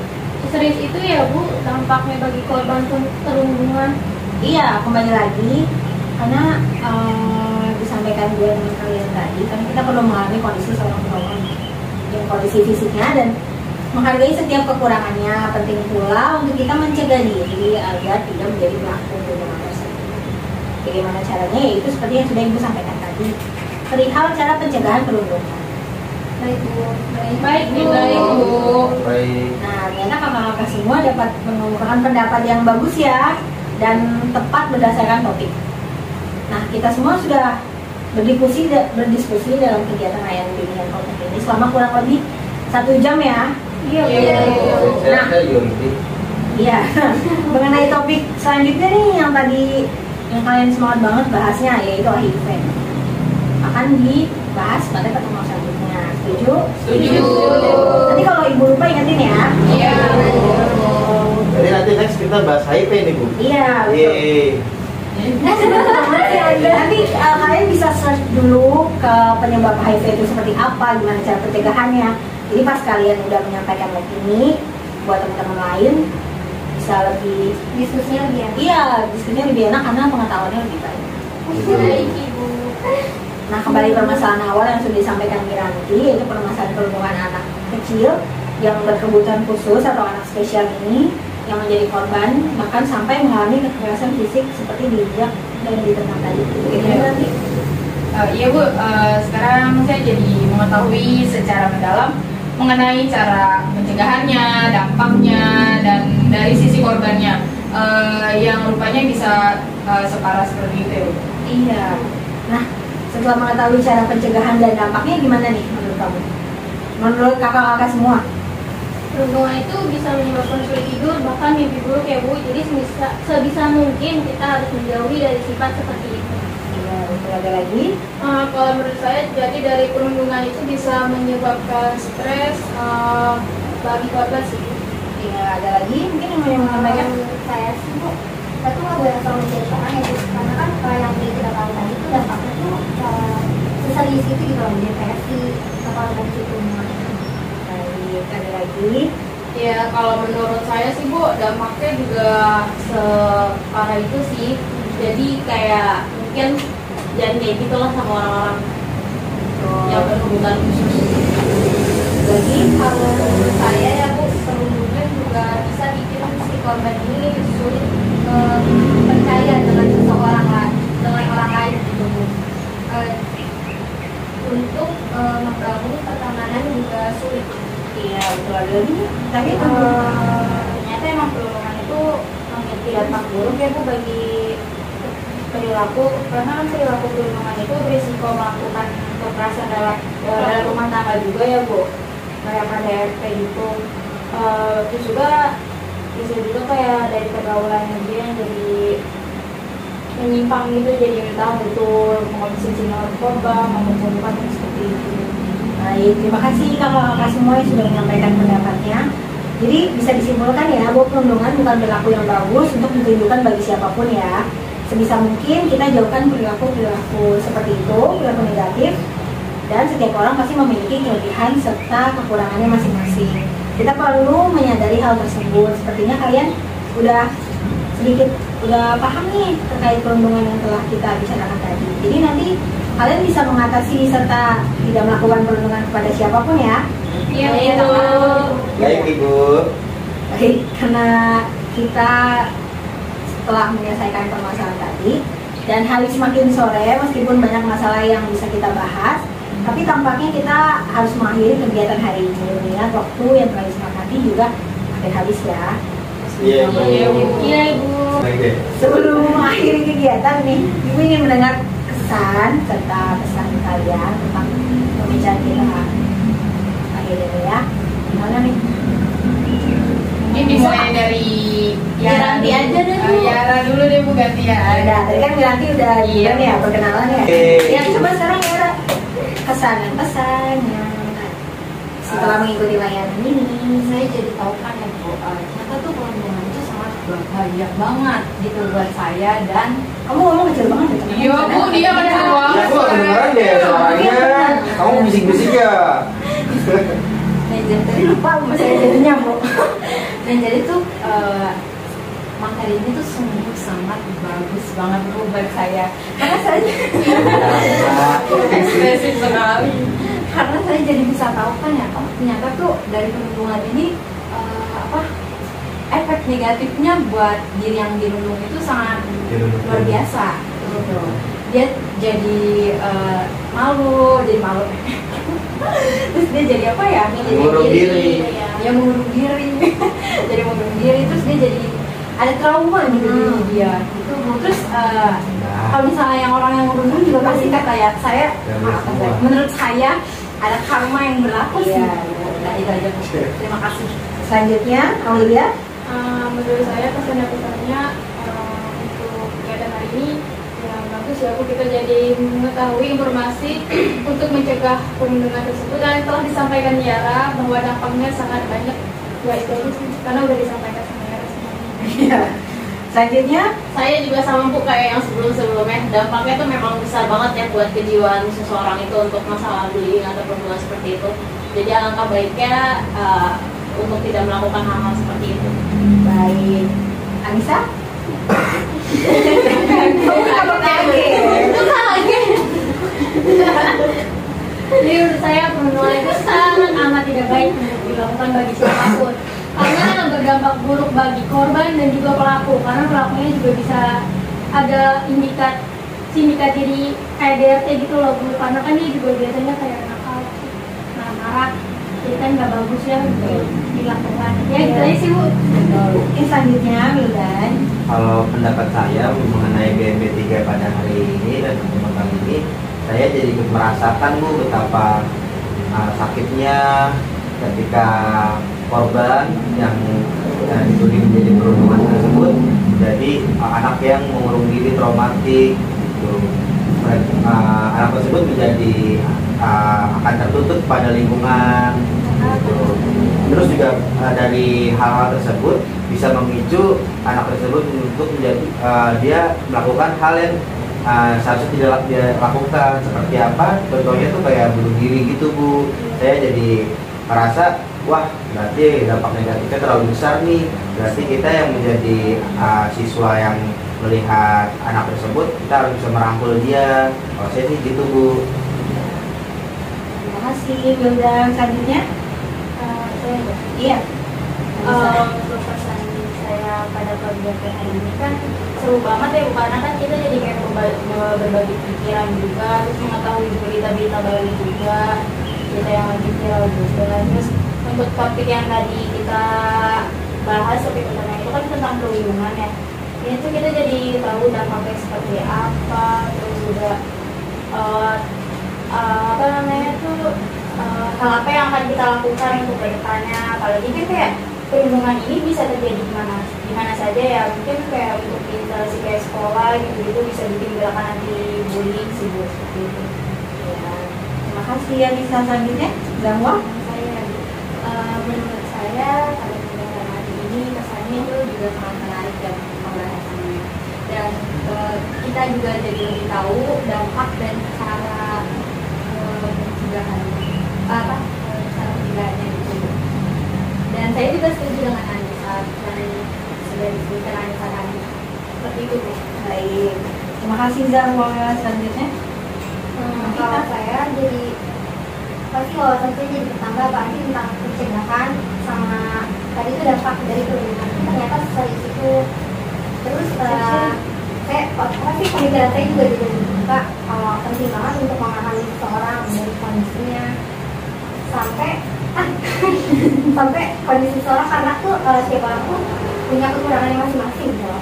Serius itu ya Bu, dampaknya bagi korban perundungan? Iya, kembali lagi karena disampaikan gue dengan kalian tadi, karena kita perlu mengalami kondisi seorang korban, yang kondisi fisiknya dan menghargai setiap kekurangannya. Penting pula untuk kita mencegah diri agar tidak menjadi pelaku perundungan tersebut. Bagaimana caranya? Yaitu seperti yang sudah Ibu sampaikan tadi, perihal cara pencegahan perundungan. Baik Bu. Baik Bu. Baik. Nah, ternyata kakak-kakak semua dapat mengemukakan pendapat yang bagus ya dan tepat berdasarkan topik. Nah, kita semua sudah berdiskusi dalam kegiatan layanan bimbingan kontak ini selama kurang lebih 1 jam ya. Iya. Nah, iya. Mengenai topik selanjutnya nih yang tadi yang kalian semangat banget bahasnya, yaitu HIV, akan dibahas pada pertemuan selanjutnya. Setuju? Setuju. Nanti kalau Ibu lupa ingetin ya. Iya. Jadi nanti next kita bahas HIV nih Bu. Iya, betul. Nanti kalian bisa search dulu ke penyebab HIV itu seperti apa, gimana cara pencegahannya. Jadi pas kalian udah menyampaikan lagi ini buat teman-teman lain, bisa lebih Diskusinya lebih enak. iya, diskusinya lebih enak karena pengetahuannya lebih banyak. Baik Ibu. Nah, kembali permasalahan awal yang sudah disampaikan Miranti, yaitu permasalahan perlindungan anak kecil yang berkebutuhan khusus atau anak spesial ini yang menjadi korban bahkan sampai mengalami kekerasan fisik seperti diinjak dan ditendang tadi. Bagaimana nanti? Iya Bu, sekarang saya jadi mengetahui secara mendalam mengenai cara pencegahannya, dampaknya, dan dari sisi korbannya yang rupanya bisa separah seperti itu ya Bu. Iya. Nah, setelah mengetahui cara pencegahan dan dampaknya gimana nih menurut kamu? Menurut kakak-kakak semua? Perundungan itu bisa menyebabkan sulit tidur, bahkan mimpi buruk ya Bu. Jadi sebisa mungkin kita harus menjauhi dari sifat seperti itu. Iya, betul. Ada lagi? Kalau menurut saya, jadi dari perundungan itu bisa menyebabkan stres bagi korban sih. Iya, ada lagi? Mungkin yang mau menyampaikan? Saya sih Bu, kita tuh nggak boleh terlalu menjadikan ya Bu, karena kan yang kita tahu tadi itu dampaknya tuh seserius itu gitu loh, depresi atau dari situ. Baik, ada lagi? Ya kalau menurut saya sih Bu, dampaknya juga separah itu sih. Jadi kayak mungkin jangan kayak gitulah sama orang-orang yang berkebutuhan khusus. Lagi? Kalau menurut saya ya Bu, perundungan juga bisa bikin si korban ini sulit percaya dengan seseorang lain, dengan orang lain gitu Bu. Untuk membangun pertemanan juga sulit. Iya, betul. Ada lagi? Tadi Ternyata emang perundungan itu memiliki dampak buruk ya Bu bagi perilaku, karena kan perilaku perundungan itu berisiko melakukan kekerasan dalam rumah tangga juga ya Bu, kayak KDRT gitu. Terus juga bisa juga kayak dari pergaulannya dia yang jadi menyimpang gitu, jadi tahu betul mengkonsumsi narkoba, mengumpulkan seperti itu. Baik, terima kasih kakak-kakak semua yang sudah menyampaikan pendapatnya. Jadi bisa disimpulkan ya bahwa perundungan bukan perilaku yang bagus untuk ditunjukkan bagi siapapun ya. Sebisa mungkin kita jauhkan perilaku seperti itu, perilaku negatif. Dan setiap orang pasti memiliki kelebihan serta kekurangannya masing-masing. Kita perlu menyadari hal tersebut. Sepertinya kalian udah paham nih terkait perundungan yang telah kita bicarakan tadi. Jadi nanti kalian bisa mengatasi serta tidak melakukan perundungan kepada siapapun ya. Iya, Kalian Ibu. Baik Ibu. Baik, karena kita telah menyelesaikan permasalahan tadi dan hari semakin sore, meskipun banyak masalah yang bisa kita bahas, tapi tampaknya kita harus mengakhiri kegiatan hari ini. Mengingat waktu yang telah disepakati juga hampir habis ya. Iya Ibu. Iya, Ibu. Baik deh. Sebelum mengakhiri kegiatan nih, Ibu ingin mendengar kesan serta pesan kalian tentang pembicaraan kita akhirnya ya. Gimana nih? Mungkin dimulai dari Wiranti aja deh, Bu. Yara dulu deh Bu, gantian. Udah, tadi kan Wiranti udah Iya. duluan ya perkenalan ya. Oke. Ya coba sekarang ya kesan dan pesan yang setelah mengikuti layanan ini. Saya jadi tahu kan ya Bu, ternyata tuh perundungan itu sangat berbahaya banget gitu buat saya. Dan Kamu ngomong kecil banget ya? teman-teman. Iya Bu, dia kan Ya banget. aku kedengeran deh suaranya. Kamu bisik-bisik ya. dan jadi Lupa aku masih jadi nyamuk. dan jadi tuh materi ini tuh sungguh sangat bagus banget Bu buat saya. Karena saya Ekspresif sekali. karena saya jadi bisa tahu kan ya, oh ternyata tuh dari perundungan ini efek negatifnya buat diri yang dirundung itu sangat luar biasa gitu. Dia jadi malu, terus dia jadi apa ya? Mengurung diri. Ya mengurung diri, jadi mengurung diri, terus dia jadi ada trauma gitu di diri dia. Gitu. Terus kalau misalnya yang orang yang mengurung juga pasti kata ya, menurut saya ada karma yang berlaku sih. Iya. Nah itu aja Bu. Terima kasih. Selanjutnya, Aulia. Menurut saya pesannya untuk kegiatan hari ini ya bagus ya Bu, kita jadi mengetahui informasi untuk mencegah perundungan tersebut dan telah disampaikan Yara bahwa dampaknya sangat banyak. Ya itu aja sih, karena udah disampaikan sama Yara semuanya. Iya. Selanjutnya, Saya juga sama Bu kayak yang sebelum-sebelumnya, dampaknya tuh memang besar banget ya buat kejiwaan seseorang itu untuk masalah bullying atau perundungan seperti itu. Jadi alangkah baiknya untuk tidak melakukan hal-hal seperti itu. baik. Anissa. Kamu kaget. Jadi menurut saya perundungan itu sangat amat tidak baik untuk dilakukan bagi siapapun, karena berdampak buruk bagi korban dan juga pelaku, karena pelakunya juga bisa ada sindikat diri kayak DRT gitu loh Bu, karena kan dia juga biasanya kayak nakal, marah, jadi kan nggak bagus ya untuk dilakukan. Ya gitu aja sih Bu. Mungkin selanjutnya, Wildan. Kalau pendapat saya mengenai BMB3 pada hari ini dan pertemuan kali ini, saya jadi ikut merasakan Bu betapa sakitnya ketika korban yang dituding menjadi perundungan tersebut jadi anak yang mengurung diri traumatik gitu. Anak tersebut menjadi akan tertutup pada lingkungan gitu. Terus juga dari hal-hal tersebut bisa memicu anak tersebut untuk menjadi dia melakukan hal yang seharusnya tidak dia lakukan. Seperti apa? Contohnya tuh kayak bunuh diri gitu Bu. Saya jadi merasa wah berarti dampak negatifnya terlalu besar nih. Berarti kita yang menjadi siswa yang melihat anak tersebut, kita harus bisa merangkul dia. Kalau saya sih gitu Bu. Terima kasih, Wildan. Selanjutnya, iya. Untuk pesan saya pada kegiatan hari ini kan seru banget ya Bu, karena kan kita jadi kayak berbagi pikiran juga, terus mengetahui berita-berita baru juga, kita yang lagi viral juga. Terus untuk topik yang tadi kita bahas, topik pertama itu kan tentang perlindungan ya. Ini tuh kita jadi tahu dampaknya seperti apa, terus juga apa namanya tuh hal apa yang akan kita lakukan untuk kedepannya. Apalagi kan kayak perlindungan ini bisa terjadi di mana saja ya, mungkin kayak untuk instalasi kayak sekolah gitu bisa bikin gerakan anti bullying sih Bu, seperti itu. Ya. Terima kasih, Anissa. Selanjutnya, Zamwa. Menurut saya pada kegiatan hari ini kesannya itu juga sangat menarik dan pembahasannya, dan kita juga jadi lebih tahu dampak dan cara Saya juga setuju dengan Anissa dan sudah disebutkan Anissa tadi. Seperti itu Bu. Baik. Terima kasih Zah. Ruangan selanjutnya. Kalau saya jadi pasti wawasan saya jadi bertambah apalagi tentang pencegahan sama tadi itu dampak dari perundungan. Ternyata dari situ terus saya pasti pemikiran saya juga jadi terbuka kalau penting banget untuk memahami seseorang dari kondisinya sampai sampai kondisi seseorang karena tuh setiap orang tuh punya kekurangannya masing-masing gitu.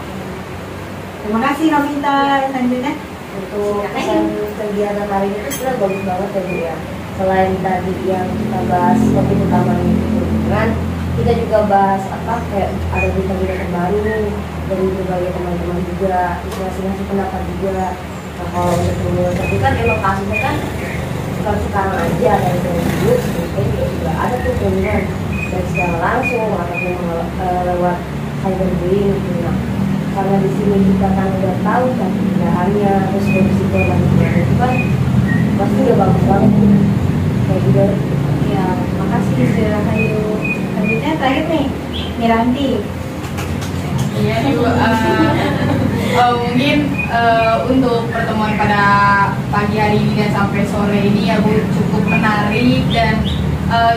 Terima kasih Novita. Selanjutnya. Untuk kegiatan hari ini itu sudah bagus banget ya Bu ya. Selain tadi yang kita bahas topik utamanya itu perhubungan, kita juga bahas apa kayak ada berita-berita terbaru dari berbagai teman-teman juga, ngasih pendapat juga. Nah kalau untuk perhubungan tadi kan emang kasusnya kan bukan sekarang aja dari dulu sebelumnya juga ada tuh perhubungan baik secara langsung ataupun lewat cyberbullying gitu. Nah, karena di sini kita kan udah tahu kan pencegahannya terus kondisi korbannya itu kan pasti udah bagus banget kayak gitu. Ya, terima kasih sudah hayu. Selanjutnya terakhir nih, Miranti. Iya nih Bu, mungkin untuk pertemuan pada pagi hari ini dan sampai sore ini ya Bu cukup menarik dan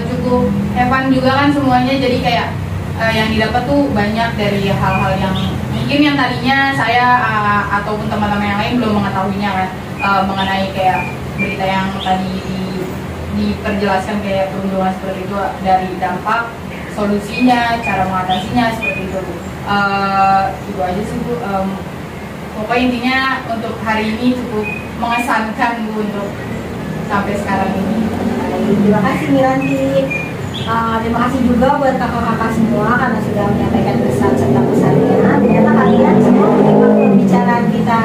cukup fun juga kan semuanya, jadi kayak yang didapat tuh banyak dari hal-hal yang mungkin yang tadinya saya ataupun teman-teman yang lain belum mengetahuinya kan, mengenai kayak berita yang tadi diperjelaskan kayak perundungan seperti itu dari dampak, solusinya, cara mengatasinya seperti itu. Itu aja sih Bu. Pokoknya intinya untuk hari ini cukup mengesankan Bu untuk sampai sekarang ini. Terima kasih Miranti. Terima kasih juga buat kakak-kakak semua karena sudah menyampaikan pesan serta pesannya. Ternyata kalian semua menyimak pembicaraan kita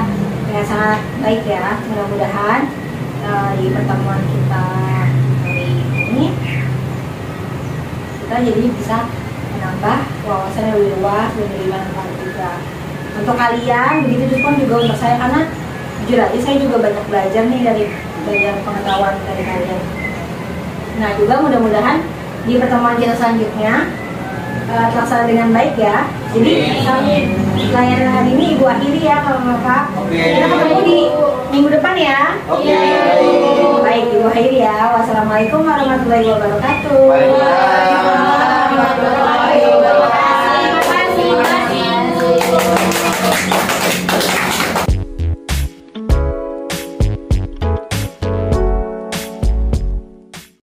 dengan sangat baik ya. Mudah-mudahan di pertemuan kita hari ini kita jadi bisa menambah wawasan yang lebih luas dan lebih manfaat juga untuk kalian. Begitu juga untuk saya karena jujur aja saya juga banyak belajar nih dari belajar pengetahuan dari kalian. Nah juga mudah-mudahan di pertemuan kita selanjutnya terlaksana dengan baik ya. Jadi layanan hari ini Ibu akhiri ya kalau Kakak. Kita ketemu di minggu depan ya. Baik Ibu akhiri ya. Wassalamualaikum warahmatullahi wabarakatuh.